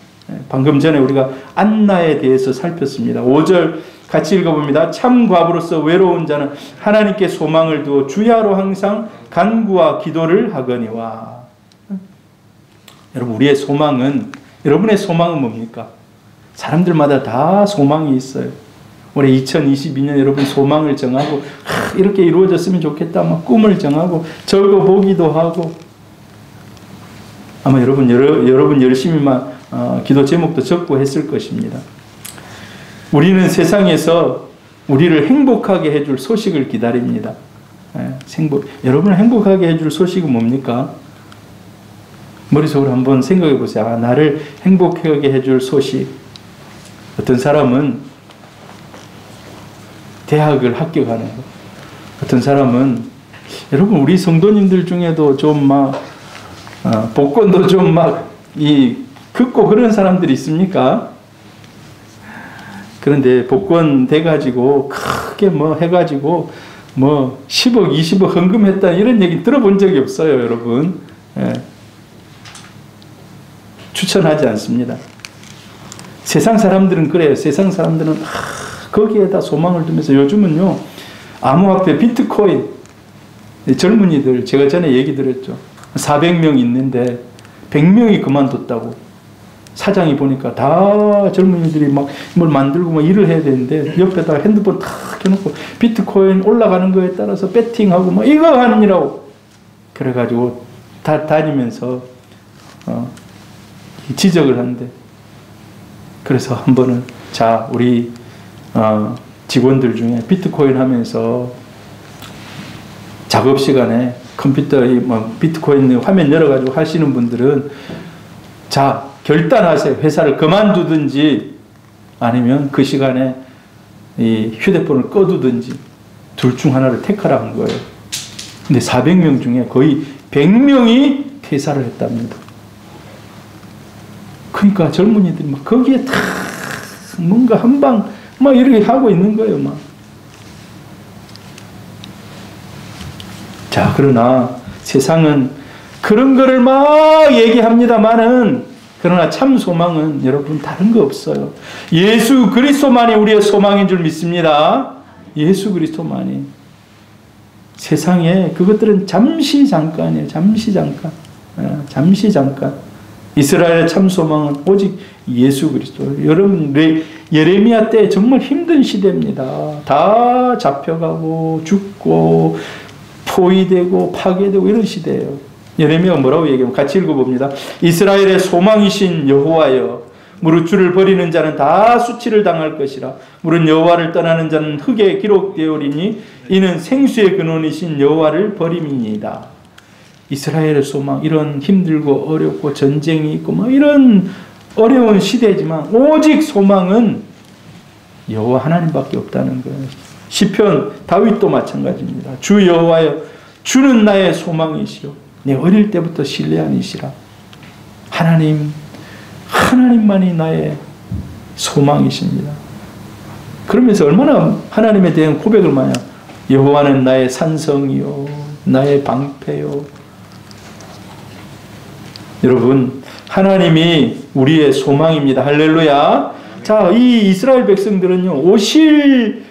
방금 전에 우리가 안나에 대해서 살폈습니다. 5절 같이 읽어봅니다. 참 과부로서 외로운 자는 하나님께 소망을 두어 주야로 항상 간구와 기도를 하거니와. 여러분 우리의 소망은 여러분의 소망은 뭡니까? 사람들마다 다 소망이 있어요. 올해 2022년 여러분 소망을 정하고 이렇게 이루어졌으면 좋겠다 막 꿈을 정하고 적어보기도 하고 아마 여러분 열심히만 기도 제목도 적고 했을 것입니다. 우리는 세상에서 우리를 행복하게 해줄 소식을 기다립니다. 여러분을 행복하게 해줄 소식은 뭡니까? 머릿속으로 한번 생각해 보세요. 나를 행복하게 해줄 소식. 어떤 사람은 대학을 합격하는 것. 어떤 사람은 여러분 우리 성도님들 중에도 좀 복권도 좀 긋고 그런 사람들이 있습니까? 그런데 복권 돼가지고 크게 해가지고 10억 20억 헌금했다 이런 얘기 들어본 적이 없어요. 여러분 추천하지 않습니다. 세상 사람들은 그래요. 세상 사람들은 거기에다 소망을 두면서 요즘은요 암호화폐 비트코인 젊은이들 제가 전에 얘기 드렸죠. 400명 있는데 100명이 그만뒀다고. 사장이 보니까 다 젊은이들이 막 뭘 만들고 일을 해야 되는데 옆에다가 핸드폰 탁 켜놓고 비트코인 올라가는 거에 따라서 배팅하고 이거 하느니라고. 그래가지고 다 다니면서 지적을 하는데 그래서 한 번은 자 우리 직원들 중에 비트코인 하면서 작업 시간에 컴퓨터, 뭐 비트코인 화면 열어가지고 하시는 분들은 자, 결단하세요. 회사를 그만두든지 아니면 그 시간에 이 휴대폰을 꺼두든지 둘 중 하나를 택하라는 거예요. 근데 400명 중에 거의 100명이 퇴사를 했답니다. 그러니까 젊은이들이 막 거기에 다 뭔가 한방 막 이렇게 하고 있는 거예요, 막. 자, 그러나 세상은 그런 거를 막 얘기합니다만은 그러나 참 소망은 여러분 다른 거 없어요. 예수 그리스도만이 우리의 소망인 줄 믿습니다. 예수 그리스도만이. 세상에 그것들은 잠시 잠깐이에요. 잠시 잠깐. 잠시 잠깐. 이스라엘의 참 소망은 오직 예수 그리스도. 여러분 예레미야 때 정말 힘든 시대입니다. 다 잡혀가고 죽고 포위되고 파괴되고 이런 시대예요. 예레미야가 뭐라고 얘기하면 같이 읽어봅니다. 이스라엘의 소망이신 여호와여, 무릇 주를 버리는 자는 다 수치를 당할 것이라. 무릇 여호와를 떠나는 자는 흙에 기록되오리니 이는 생수의 근원이신 여호와를 버림이니이다. 이스라엘의 소망, 이런 힘들고 어렵고 전쟁이 있고 뭐 이런 어려운 시대지만 오직 소망은 여호와 하나님밖에 없다는 거예요. 시편 다윗도 마찬가지입니다. 주 여호와여, 주는 나의 소망이시오. 내 어릴 때부터 신뢰한 이시라. 하나님만이 나의 소망이십니다. 그러면서 얼마나 하나님에 대한 고백을 많이 하죠. 여호와는 나의 산성이요, 나의 방패요. 여러분, 하나님이 우리의 소망입니다. 할렐루야. 자, 이 이스라엘 백성들은요, 오실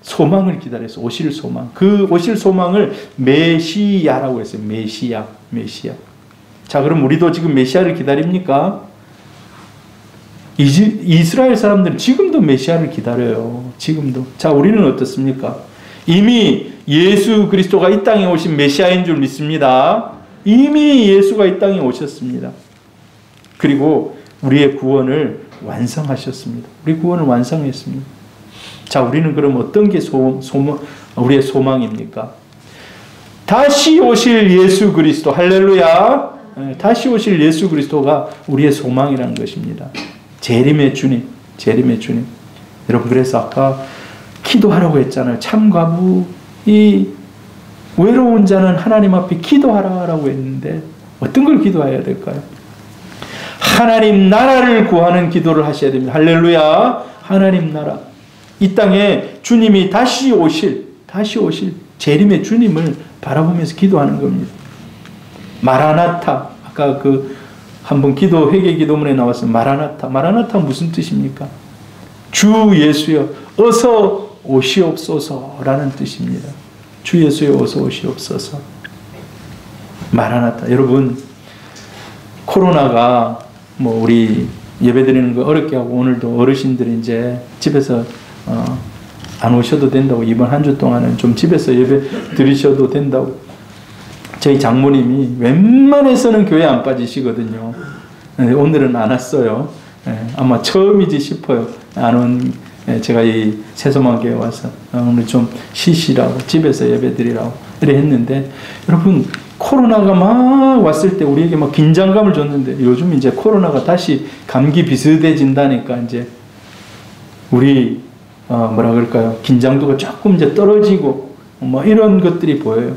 소망을 기다렸어요. 오실 소망. 그 오실 소망을 메시아라고 했어요. 메시아. 자, 그럼 우리도 지금 메시아를 기다립니까? 이스라엘 사람들은 지금도 메시아를 기다려요. 지금도. 자, 우리는 어떻습니까? 이미 예수 그리스도가 이 땅에 오신 메시아인 줄 믿습니다. 이미 예수가 이 땅에 오셨습니다. 그리고 우리의 구원을 완성하셨습니다. 우리 구원을 완성했습니다. 자, 우리는 그럼 어떤 게 우리의 소망입니까? 다시 오실 예수 그리스도. 할렐루야. 다시 오실 예수 그리스도가 우리의 소망이라는 것입니다. 재림의 주님. 여러분, 그래서 아까 기도하라고 했잖아요. 참과부. 이 외로운 자는 하나님 앞에 기도하라고 했는데 어떤 걸 기도해야 될까요? 하나님 나라를 구하는 기도를 하셔야 됩니다. 할렐루야. 하나님 나라. 이 땅에 주님이 다시 오실 재림의 주님을 바라보면서 기도하는 겁니다. 마라나타. 아까 한번 회개 기도문에 나왔어요. 마라나타 무슨 뜻입니까? 주 예수여 어서 오시옵소서라는 뜻입니다. 주 예수여 어서 오시옵소서. 마라나타. 여러분, 코로나가 뭐 우리 예배드리는 거 어렵게 하고 오늘도 어르신들이 이제 집에서 안 오셔도 된다고, 이번 한 주 동안은 좀 집에서 예배 드리셔도 된다고. 저희 장모님이 웬만해서는 교회 안 빠지시거든요. 오늘은 안 왔어요. 아마 처음이지 싶어요. 안 온, 제가 이 새소망교회 와서 오늘 좀 쉬시라고, 집에서 예배 드리라고 이래 했는데, 여러분, 코로나가 막 왔을 때 우리에게 막 긴장감을 줬는데 요즘 이제 코로나가 다시 감기 비슷해진다니까 이제 우리 뭐라 그럴까요? 긴장도가 조금 이제 떨어지고 뭐 이런 것들이 보여요.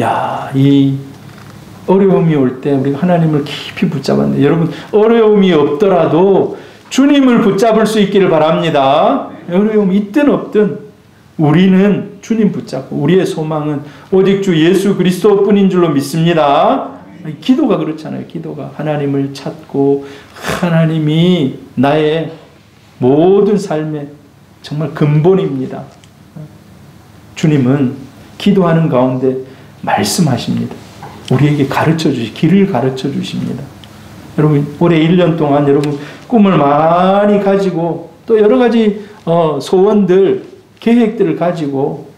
야, 이 어려움이 올 때 우리가 하나님을 깊이 붙잡았는데, 여러분, 어려움이 없더라도 주님을 붙잡을 수 있기를 바랍니다. 어려움이 있든 없든 우리는 주님 붙잡고 우리의 소망은 오직 주 예수 그리스도뿐인 줄로 믿습니다. 기도가 그렇잖아요. 기도가 하나님을 찾고 하나님이 나의 모든 삶의 정말 근본입니다. 주님은 기도하는 가운데 말씀하십니다. 우리에게 길을 가르쳐 주십니다. 여러분, 올해 1년 동안 여러분 꿈을 많이 가지고 또 여러 가지 소원들, 계획들을 가지고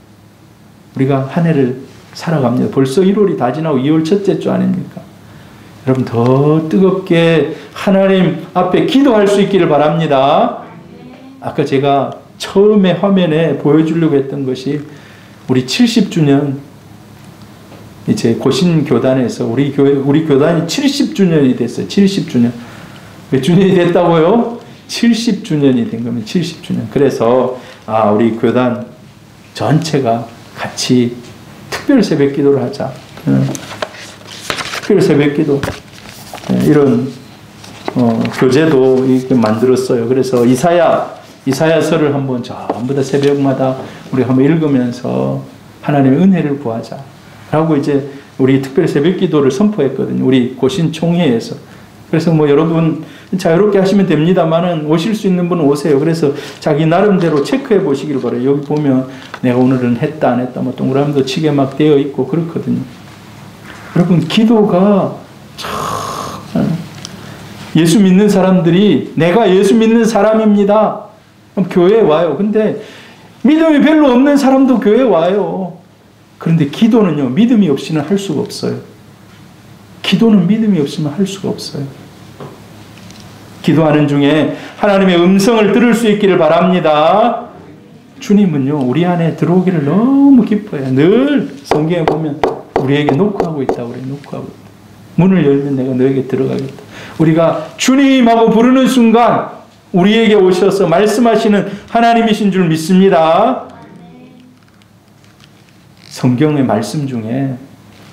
우리가 한 해를 살아갑니다. 벌써 1월이 다 지나고 2월 첫째 주 아닙니까? 여러분, 더 뜨겁게 하나님 앞에 기도할 수 있기를 바랍니다. 아까 제가 처음에 화면에 보여주려고 했던 것이 우리 70주년 이제 고신교단에서 우리 교단이 70주년이 됐어요. 70주년. 몇 주년이 됐다고요? 70주년이 된 겁니다. 70주년. 그래서 우리 교단 전체가 같이 특별 새벽 기도를 하자. 특별 새벽 기도. 이런 교재도 이렇게 만들었어요. 그래서 이사야서를 한번 전부 다 새벽마다 우리 한번 읽으면서 하나님의 은혜를 구하자. 라고 이제 우리 특별 새벽 기도를 선포했거든요. 우리 고신 총회에서. 그래서 뭐 여러분 자유롭게 하시면 됩니다만은 오실 수 있는 분은 오세요. 그래서 자기 나름대로 체크해 보시길 바라요. 여기 보면 내가 오늘은 했다 안 했다 뭐 동그라미도 치게 막 되어 있고 그렇거든요. 여러분 기도가 참 예수 믿는 사람들이 내가 예수 믿는 사람입니다. 그럼 교회에 와요. 근데 믿음이 별로 없는 사람도 교회에 와요. 그런데 기도는요, 믿음이 없이는 할 수가 없어요. 기도는 믿음이 없으면 할 수가 없어요. 기도하는 중에 하나님의 음성을 들을 수 있기를 바랍니다. 주님은요, 우리 안에 들어오기를 너무 기뻐해요. 늘 성경에 보면 우리에게 노크하고 있다. 우리 노크하고 있다. 문을 열면 내가 너에게 들어가겠다. 우리가 주님하고 부르는 순간 우리에게 오셔서 말씀하시는 하나님이신 줄 믿습니다. 성경의 말씀 중에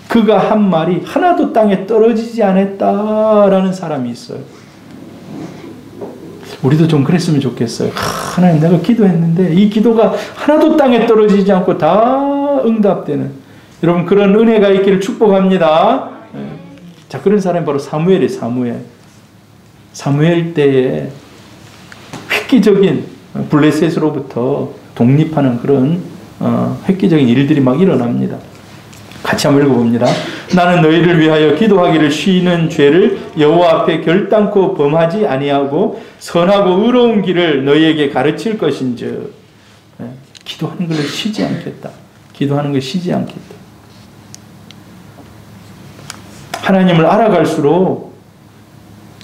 그가 한 말이 하나도 땅에 떨어지지 않았다라는 사람이 있어요. 우리도 좀 그랬으면 좋겠어요. 하나님 내가 기도했는데 이 기도가 하나도 땅에 떨어지지 않고 다 응답되는 여러분 그런 은혜가 있기를 축복합니다. 자, 그런 사람이 바로 사무엘이에요. 사무엘 때에 획기적인 블레셋으로부터 독립하는 그런 획기적인 일들이 막 일어납니다. 같이 한번 읽어봅니다. 나는 너희를 위하여 기도하기를 쉬는 죄를 여호와 앞에 결단코 범하지 아니하고 선하고 의로운 길을 너희에게 가르칠 것인즉 기도하는 것을 쉬지 않겠다. 기도하는 것을 쉬지 않겠다. 하나님을 알아갈수록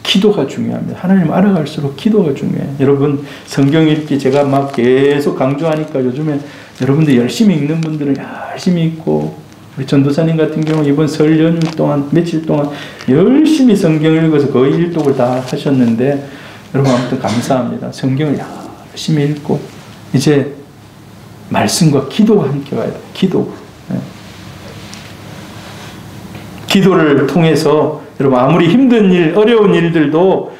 기도가 중요합니다. 하나님을 알아갈수록 기도가 중요해요. 여러분 성경 읽기 제가 막 계속 강조하니까 요즘에 여러분들 열심히 읽는 분들은 열심히 읽고 우리 전도사님 같은 경우 이번 설 연휴 동안 며칠 동안 열심히 성경 읽어서 거의 일독을 다 하셨는데 여러분 아무튼 감사합니다. 성경을 열심히 읽고 이제 말씀과 기도가 함께 와야 돼요. 기도. 기도를 통해서 여러분 아무리 힘든 일, 어려운 일들도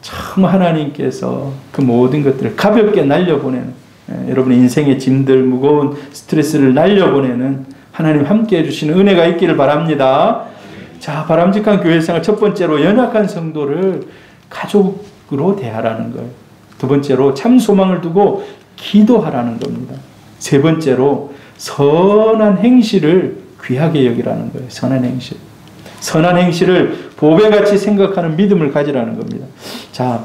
참 하나님께서 그 모든 것들을 가볍게 날려보내는 여러분의 인생의 짐들, 무거운 스트레스를 날려보내는 하나님 함께 해주시는 은혜가 있기를 바랍니다. 자, 바람직한 교회생활 첫 번째로 연약한 성도를 가족으로 대하라는 거예요. 두 번째로 참 소망을 두고 기도하라는 겁니다. 세 번째로 선한 행실을 귀하게 여기라는 거예요. 선한 행실. 선한 행실을 보배같이 생각하는 믿음을 가지라는 겁니다. 자,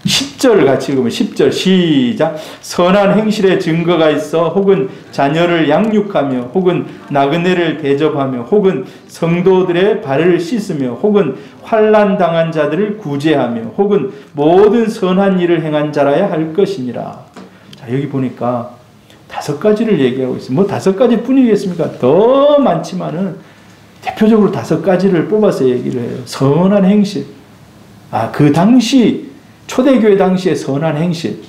10절 같이 읽으면 10절 시작. 선한 행실의 증거가 있어 혹은 자녀를 양육하며 혹은 나그네를 대접하며 혹은 성도들의 발을 씻으며 혹은 환난 당한 자들을 구제하며 혹은 모든 선한 일을 행한 자라야 할 것이니라. 자, 여기 보니까 5가지를 얘기하고 있어요. 뭐 5가지 뿐이겠습니까? 더 많지만은 대표적으로 5가지를 뽑아서 얘기를 해요. 선한 행실. 그 당시 초대교회 당시의 선한 행실.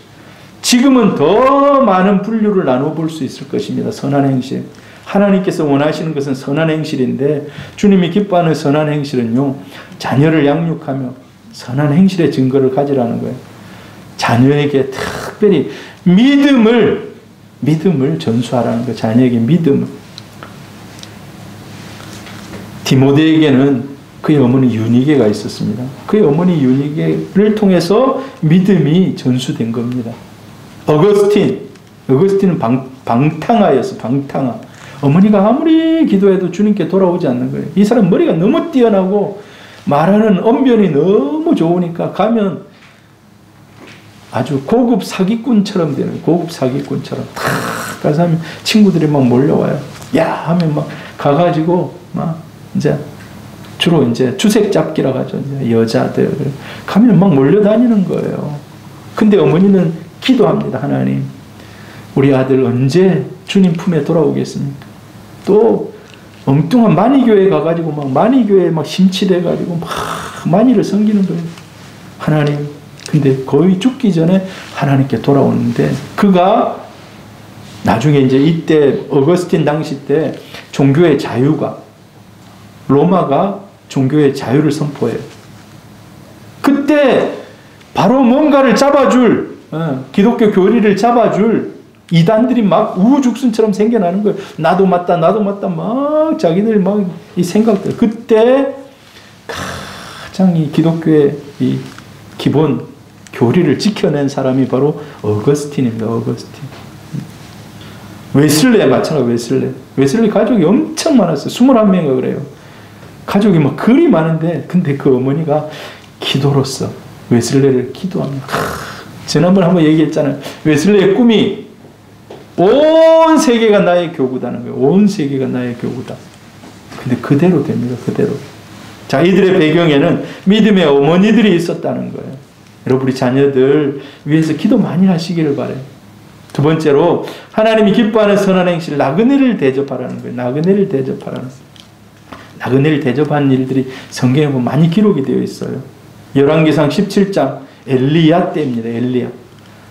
지금은 더 많은 분류를 나눠볼 수 있을 것입니다. 선한 행실. 하나님께서 원하시는 것은 선한 행실인데 주님이 기뻐하는 선한 행실은요. 자녀를 양육하며 선한 행실의 증거를 가지라는 거예요. 자녀에게 특별히 믿음을 전수하라는 거예요. 자녀에게 믿음을. 디모데에게는 그의 어머니 유니게가 있었습니다. 그의 어머니 유니게를 통해서 믿음이 전수된 겁니다. 어거스틴은 방탕하였어. 방탕하. 어머니가 아무리 기도해도 주님께 돌아오지 않는 거예요. 이 사람 머리가 너무 뛰어나고 말하는 언변이 너무 좋으니까 가면 아주 고급 사기꾼처럼 되는, 고급 사기꾼처럼 탁 가서 하면 친구들이 막 몰려와요. 야 하면 막 가가지고 막 이제 주로 이제 주색 잡기라고 하죠. 이제 여자들 가면 막 몰려다니는 거예요. 근데 어머니는 기도합니다. 하나님, 우리 아들 언제 주님 품에 돌아오겠습니까? 또 엉뚱한 만이교회 가가지고 막 만이교회 막 심취돼가지고 막 만이를 섬기는 거예요. 하나님. 근데 거의 죽기 전에 하나님께 돌아오는데 그가 나중에 이제 이때 어거스틴 당시 때 종교의 자유가 로마가 종교의 자유를 선포해요. 그때 바로 뭔가를 잡아줄 기독교 교리를 잡아줄 이단들이 막 우후죽순처럼 생겨나는 거예요. 나도 맞다 나도 맞다 막 자기들 막 이 생각들. 그때 가장 이 기독교의 이 기본 교리를 지켜낸 사람이 바로 어거스틴입니다. 어거스틴. 웨슬레 마찬가지. 웨슬레 가족이 엄청 많았어요. 21명이 그래요. 가족이 막 그리 많은데 근데 그 어머니가 기도로서 웨슬레를 기도합니다. 지난번에 한번 얘기했잖아요. 웨슬레의 꿈이 온 세계가 나의 교구다는 거예요. 온 세계가 나의 교구다. 근데 그대로 됩니다. 그대로. 자, 이들의 배경에는 믿음의 어머니들이 있었다는 거예요. 여러분 우리 자녀들 위해서 기도 많이 하시기를 바라요. 두 번째로 하나님이 기뻐하는 선한 행실 나그네를 대접하라는 거예요. 나그네를 대접하라는 거예요. 나그네를 대접하는 일들이 성경에 보면 많이 기록이 되어 있어요. 열왕기상 17장 엘리야 때입니다. 엘리야.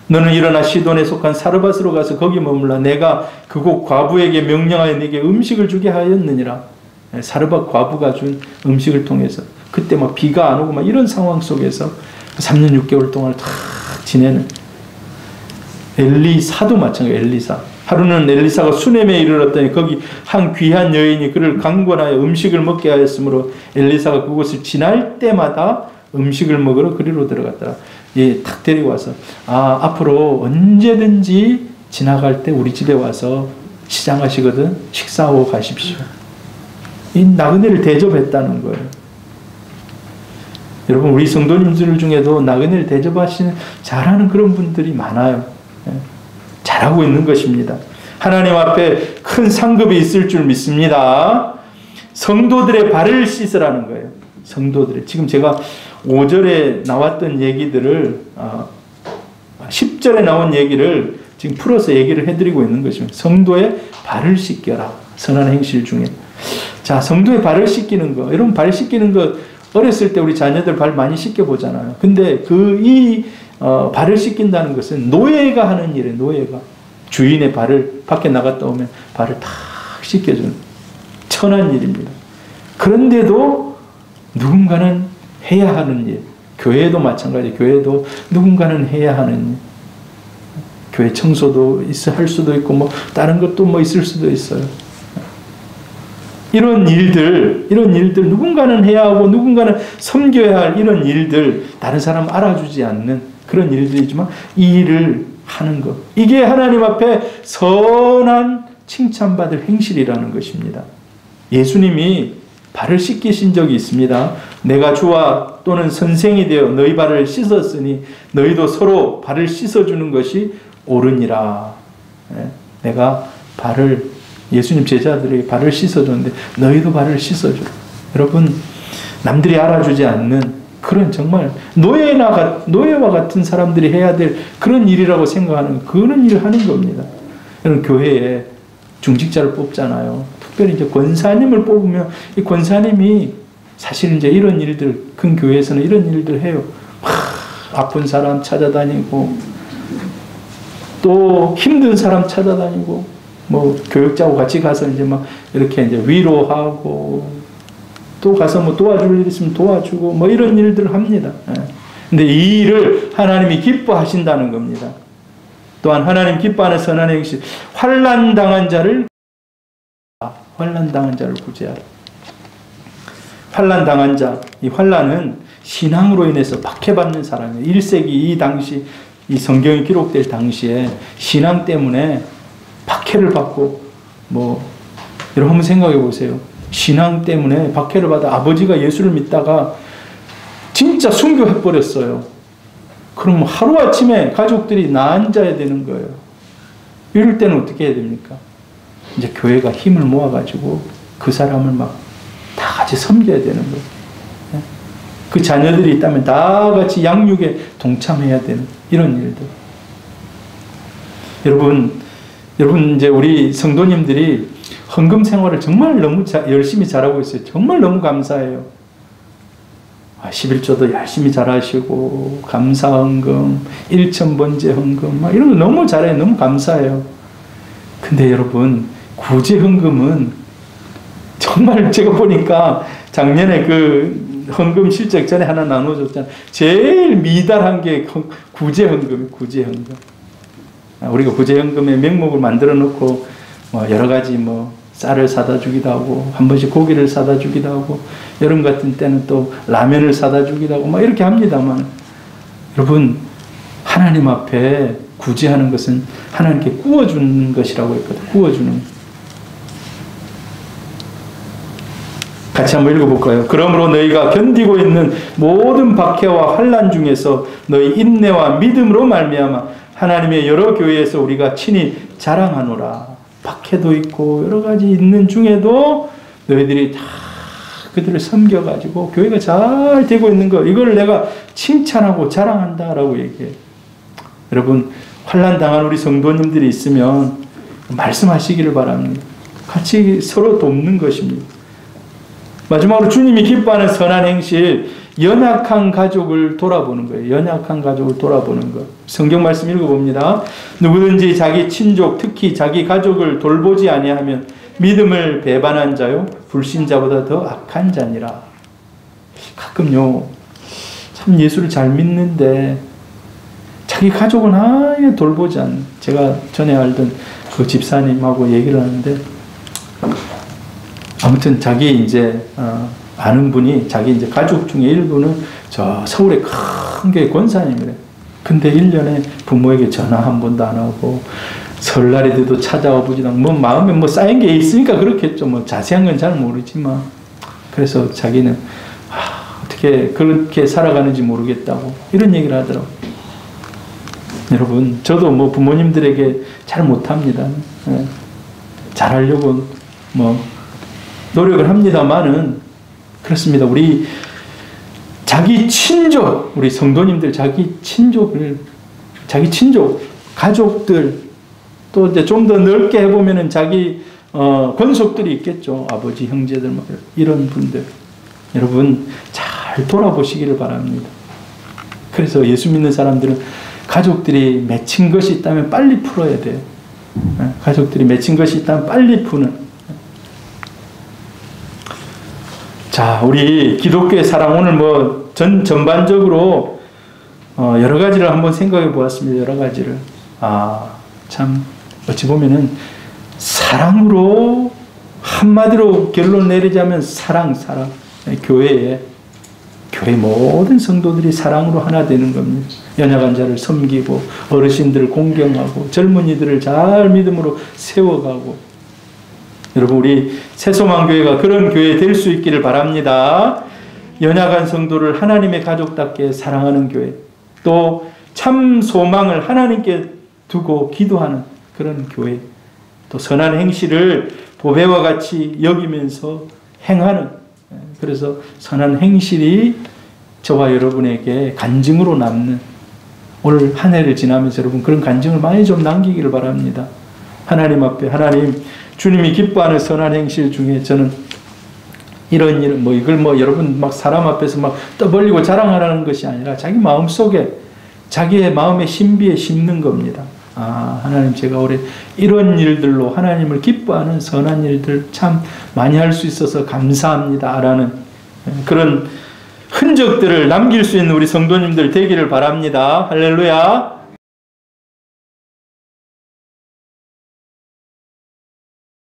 너는 일어나 시돈에 속한 사르밧으로 가서 거기 머물라. 내가 그곳 과부에게 명령하여 네게 음식을 주게 하였느니라. 사르밧 과부가 준 음식을 통해서 그때 막 비가 안 오고 막 이런 상황 속에서 3년 6개월 동안 다 지내는 엘리사도 마찬가지예요. 엘리사. 하루는 엘리사가 수넴에 이르렀더니 거기 한 귀한 여인이 그를 강권하여 음식을 먹게 하였으므로 엘리사가 그곳을 지날 때마다 음식을 먹으러 그리로 들어갔더라. 예, 탁 데리고 와서 앞으로 언제든지 지나갈 때 우리 집에 와서 시장하시거든 식사하고 가십시오. 이 나그네를 대접했다는 거예요. 여러분 우리 성도님들 중에도 나그네를 대접하시는 잘하는 그런 분들이 많아요. 잘하고 있는 것입니다. 하나님 앞에 큰 상급이 있을 줄 믿습니다. 성도들의 발을 씻으라는 거예요. 성도들의. 지금 제가 5절에 나왔던 얘기들을 10절에 나온 얘기를 지금 풀어서 얘기를 해드리고 있는 것입니다. 성도의 발을 씻겨라. 선한 행실 중에. 자, 성도의 발을 씻기는 거. 여러분 발 씻기는 거 어렸을 때 우리 자녀들 발 많이 씻겨보잖아요. 근데 발을 씻긴다는 것은 노예가 하는 일이에요. 노예가. 주인의 발을 밖에 나갔다 오면 발을 탁 씻겨주는 천한 일입니다. 그런데도 누군가는 해야 하는 일. 교회도 마찬가지. 교회도 누군가는 해야 하는 일. 교회 청소도 할 수도 있고 뭐 다른 것도 뭐 있을 수도 있어요. 이런 일들 누군가는 해야 하고 누군가는 섬겨야 할 이런 일들 다른 사람 알아주지 않는 그런 일들이지만 이 일을 하는 것. 이게 하나님 앞에 선한 칭찬받을 행실이라는 것입니다. 예수님이 발을 씻기신 적이 있습니다. 내가 주와 또는 선생이 되어 너희 발을 씻었으니 너희도 서로 발을 씻어주는 것이 옳으니라. 내가 예수님 제자들에게 발을 씻어줬는데 너희도 발을 씻어줘. 여러분 남들이 알아주지 않는 그런 정말 노예와 같은 사람들이 해야 될 그런 일이라고 생각하는 그런 일을 하는 겁니다. 여러분 교회에 중직자를 뽑잖아요. 특별히 이제 권사님을 뽑으면 이 권사님이 사실 이제 이런 일들 큰 교회에서는 이런 일들 해요. 아픈 사람 찾아다니고 또 힘든 사람 찾아다니고 뭐 교육자하고 같이 가서 이제 막 이렇게 이제 위로하고 또 가서 뭐 도와줄 일 있으면 도와주고 뭐 이런 일들을 합니다. 근데 이 일을 하나님이 기뻐하신다는 겁니다. 또한 하나님 기뻐하는 선한 행실 환난 당한 자를 구제하라. 환난 당한 자, 이 환난은 신앙으로 인해서 박해받는 사람이에요. 1세기 이 당시 이 성경이 기록될 당시에 신앙 때문에 박해를 받고 여러분 한번 생각해 보세요. 신앙 때문에 박해를 받아 아버지가 예수를 믿다가 진짜 순교해 버렸어요. 그럼 하루아침에 가족들이 나앉아야 되는 거예요. 이럴 때는 어떻게 해야 됩니까? 이제 교회가 힘을 모아가지고 그 사람을 막 다 같이 섬겨야 되는 거예요. 그 자녀들이 있다면 다 같이 양육에 동참해야 되는 이런 일들. 여러분 이제 우리 성도님들이 헌금 생활을 정말 너무 열심히 잘하고 있어요. 정말 너무 감사해요. 11조도 열심히 잘하시고 감사 헌금, 1,000번째 헌금 막 이런 거 너무 잘해요. 너무 감사해요. 근데 여러분 구제 헌금은 정말 제가 보니까 작년에 그 헌금 실적 전에 하나 나눠줬잖아요. 제일 미달한 게 구제 헌금이에요. 구제 헌금. 우리가 구제 헌금의 명목을 만들어 놓고 뭐 여러 가지 뭐 쌀을 사다 주기도 하고 한 번씩 고기를 사다 주기도 하고 여름 같은 때는 또 라면을 사다 주기도 하고 막 이렇게 합니다만 여러분 하나님 앞에 구제하는 것은 하나님께 구워주는 것이라고 했거든요. 구워주는. 같이 한번 읽어볼까요? 그러므로 너희가 견디고 있는 모든 박해와 환난 중에서 너희 인내와 믿음으로 말미암아 하나님의 여러 교회에서 우리가 친히 자랑하노라. 박해도 있고 여러 가지 있는 중에도 너희들이 다 그들을 섬겨가지고 교회가 잘 되고 있는 거 이걸 내가 칭찬하고 자랑한다라고 얘기해요. 여러분 환난 당한 우리 성도님들이 있으면 말씀하시기를 바랍니다. 같이 서로 돕는 것입니다. 마지막으로 주님이 기뻐하는 선한 행실, 연약한 가족을 돌아보는 거예요. 연약한 가족을 돌아보는 것. 성경 말씀 읽어봅니다. 누구든지 자기 친족, 특히 자기 가족을 돌보지 아니하면 믿음을 배반한 자요 불신자보다 더 악한 자니라. 가끔요 참 예수를 잘 믿는데 자기 가족은 아예 돌보지 않는, 제가 전에 알던 그 집사님하고 얘기를 하는데 아무튼 자기 이제 아는 분이 자기 이제 가족 중에 일부는 저 서울의 큰 교회 권사님이래. 근데 1년에 부모에게 전화 한 번도 안 하고 설날에 돼도 찾아와 보지도 않고 뭐 마음에 뭐 쌓인 게 있으니까 그렇겠죠. 뭐 자세한 건 잘 모르지만 그래서 자기는 어떻게 그렇게 살아가는지 모르겠다고 이런 얘기를 하더라고요. 여러분 저도 뭐 부모님들에게 잘 못합니다. 잘하려고 뭐 노력을 합니다만은 그렇습니다. 우리 자기 친족, 우리 성도님들 자기 친족을, 자기 친족, 가족들 또 이제 좀 더 넓게 해보면은 자기 권속들이 있겠죠. 아버지, 형제들 뭐 이런 분들 여러분 잘 돌아보시기를 바랍니다. 그래서 예수 믿는 사람들은 가족들이 맺힌 것이 있다면 빨리 풀어야 돼요. 가족들이 맺힌 것이 있다면 빨리 푸는. 자, 우리 기독교의 사랑 오늘 뭐 전반적으로 여러 가지를 한번 생각해 보았습니다. 여러 가지를. 참 어찌 보면은 사랑으로 한마디로 결론 내리자면 사랑. 교회 모든 성도들이 사랑으로 하나 되는 겁니다. 연약한 자를 섬기고 어르신들을 공경하고 젊은이들을 잘 믿음으로 세워가고. 여러분 우리 새소망교회가 그런 교회 될 수 있기를 바랍니다. 연약한 성도를 하나님의 가족답게 사랑하는 교회, 또 참 소망을 하나님께 두고 기도하는 그런 교회, 또 선한 행실을 보배와 같이 여기면서 행하는, 그래서 선한 행실이 저와 여러분에게 간증으로 남는 올 한 해를 지나면서 여러분 그런 간증을 많이 좀 남기기를 바랍니다. 하나님 앞에 하나님 주님이 기뻐하는 선한 행실 중에 저는 이런 일, 뭐 이걸 뭐 여러분 막 사람 앞에서 막 떠벌리고 자랑하라는 것이 아니라 자기 마음 속에 자기의 마음의 신비에 심는 겁니다. 하나님 제가 올해 이런 일들로 하나님을 기뻐하는 선한 일들 참 많이 할 수 있어서 감사합니다. 라는 그런 흔적들을 남길 수 있는 우리 성도님들 되기를 바랍니다. 할렐루야.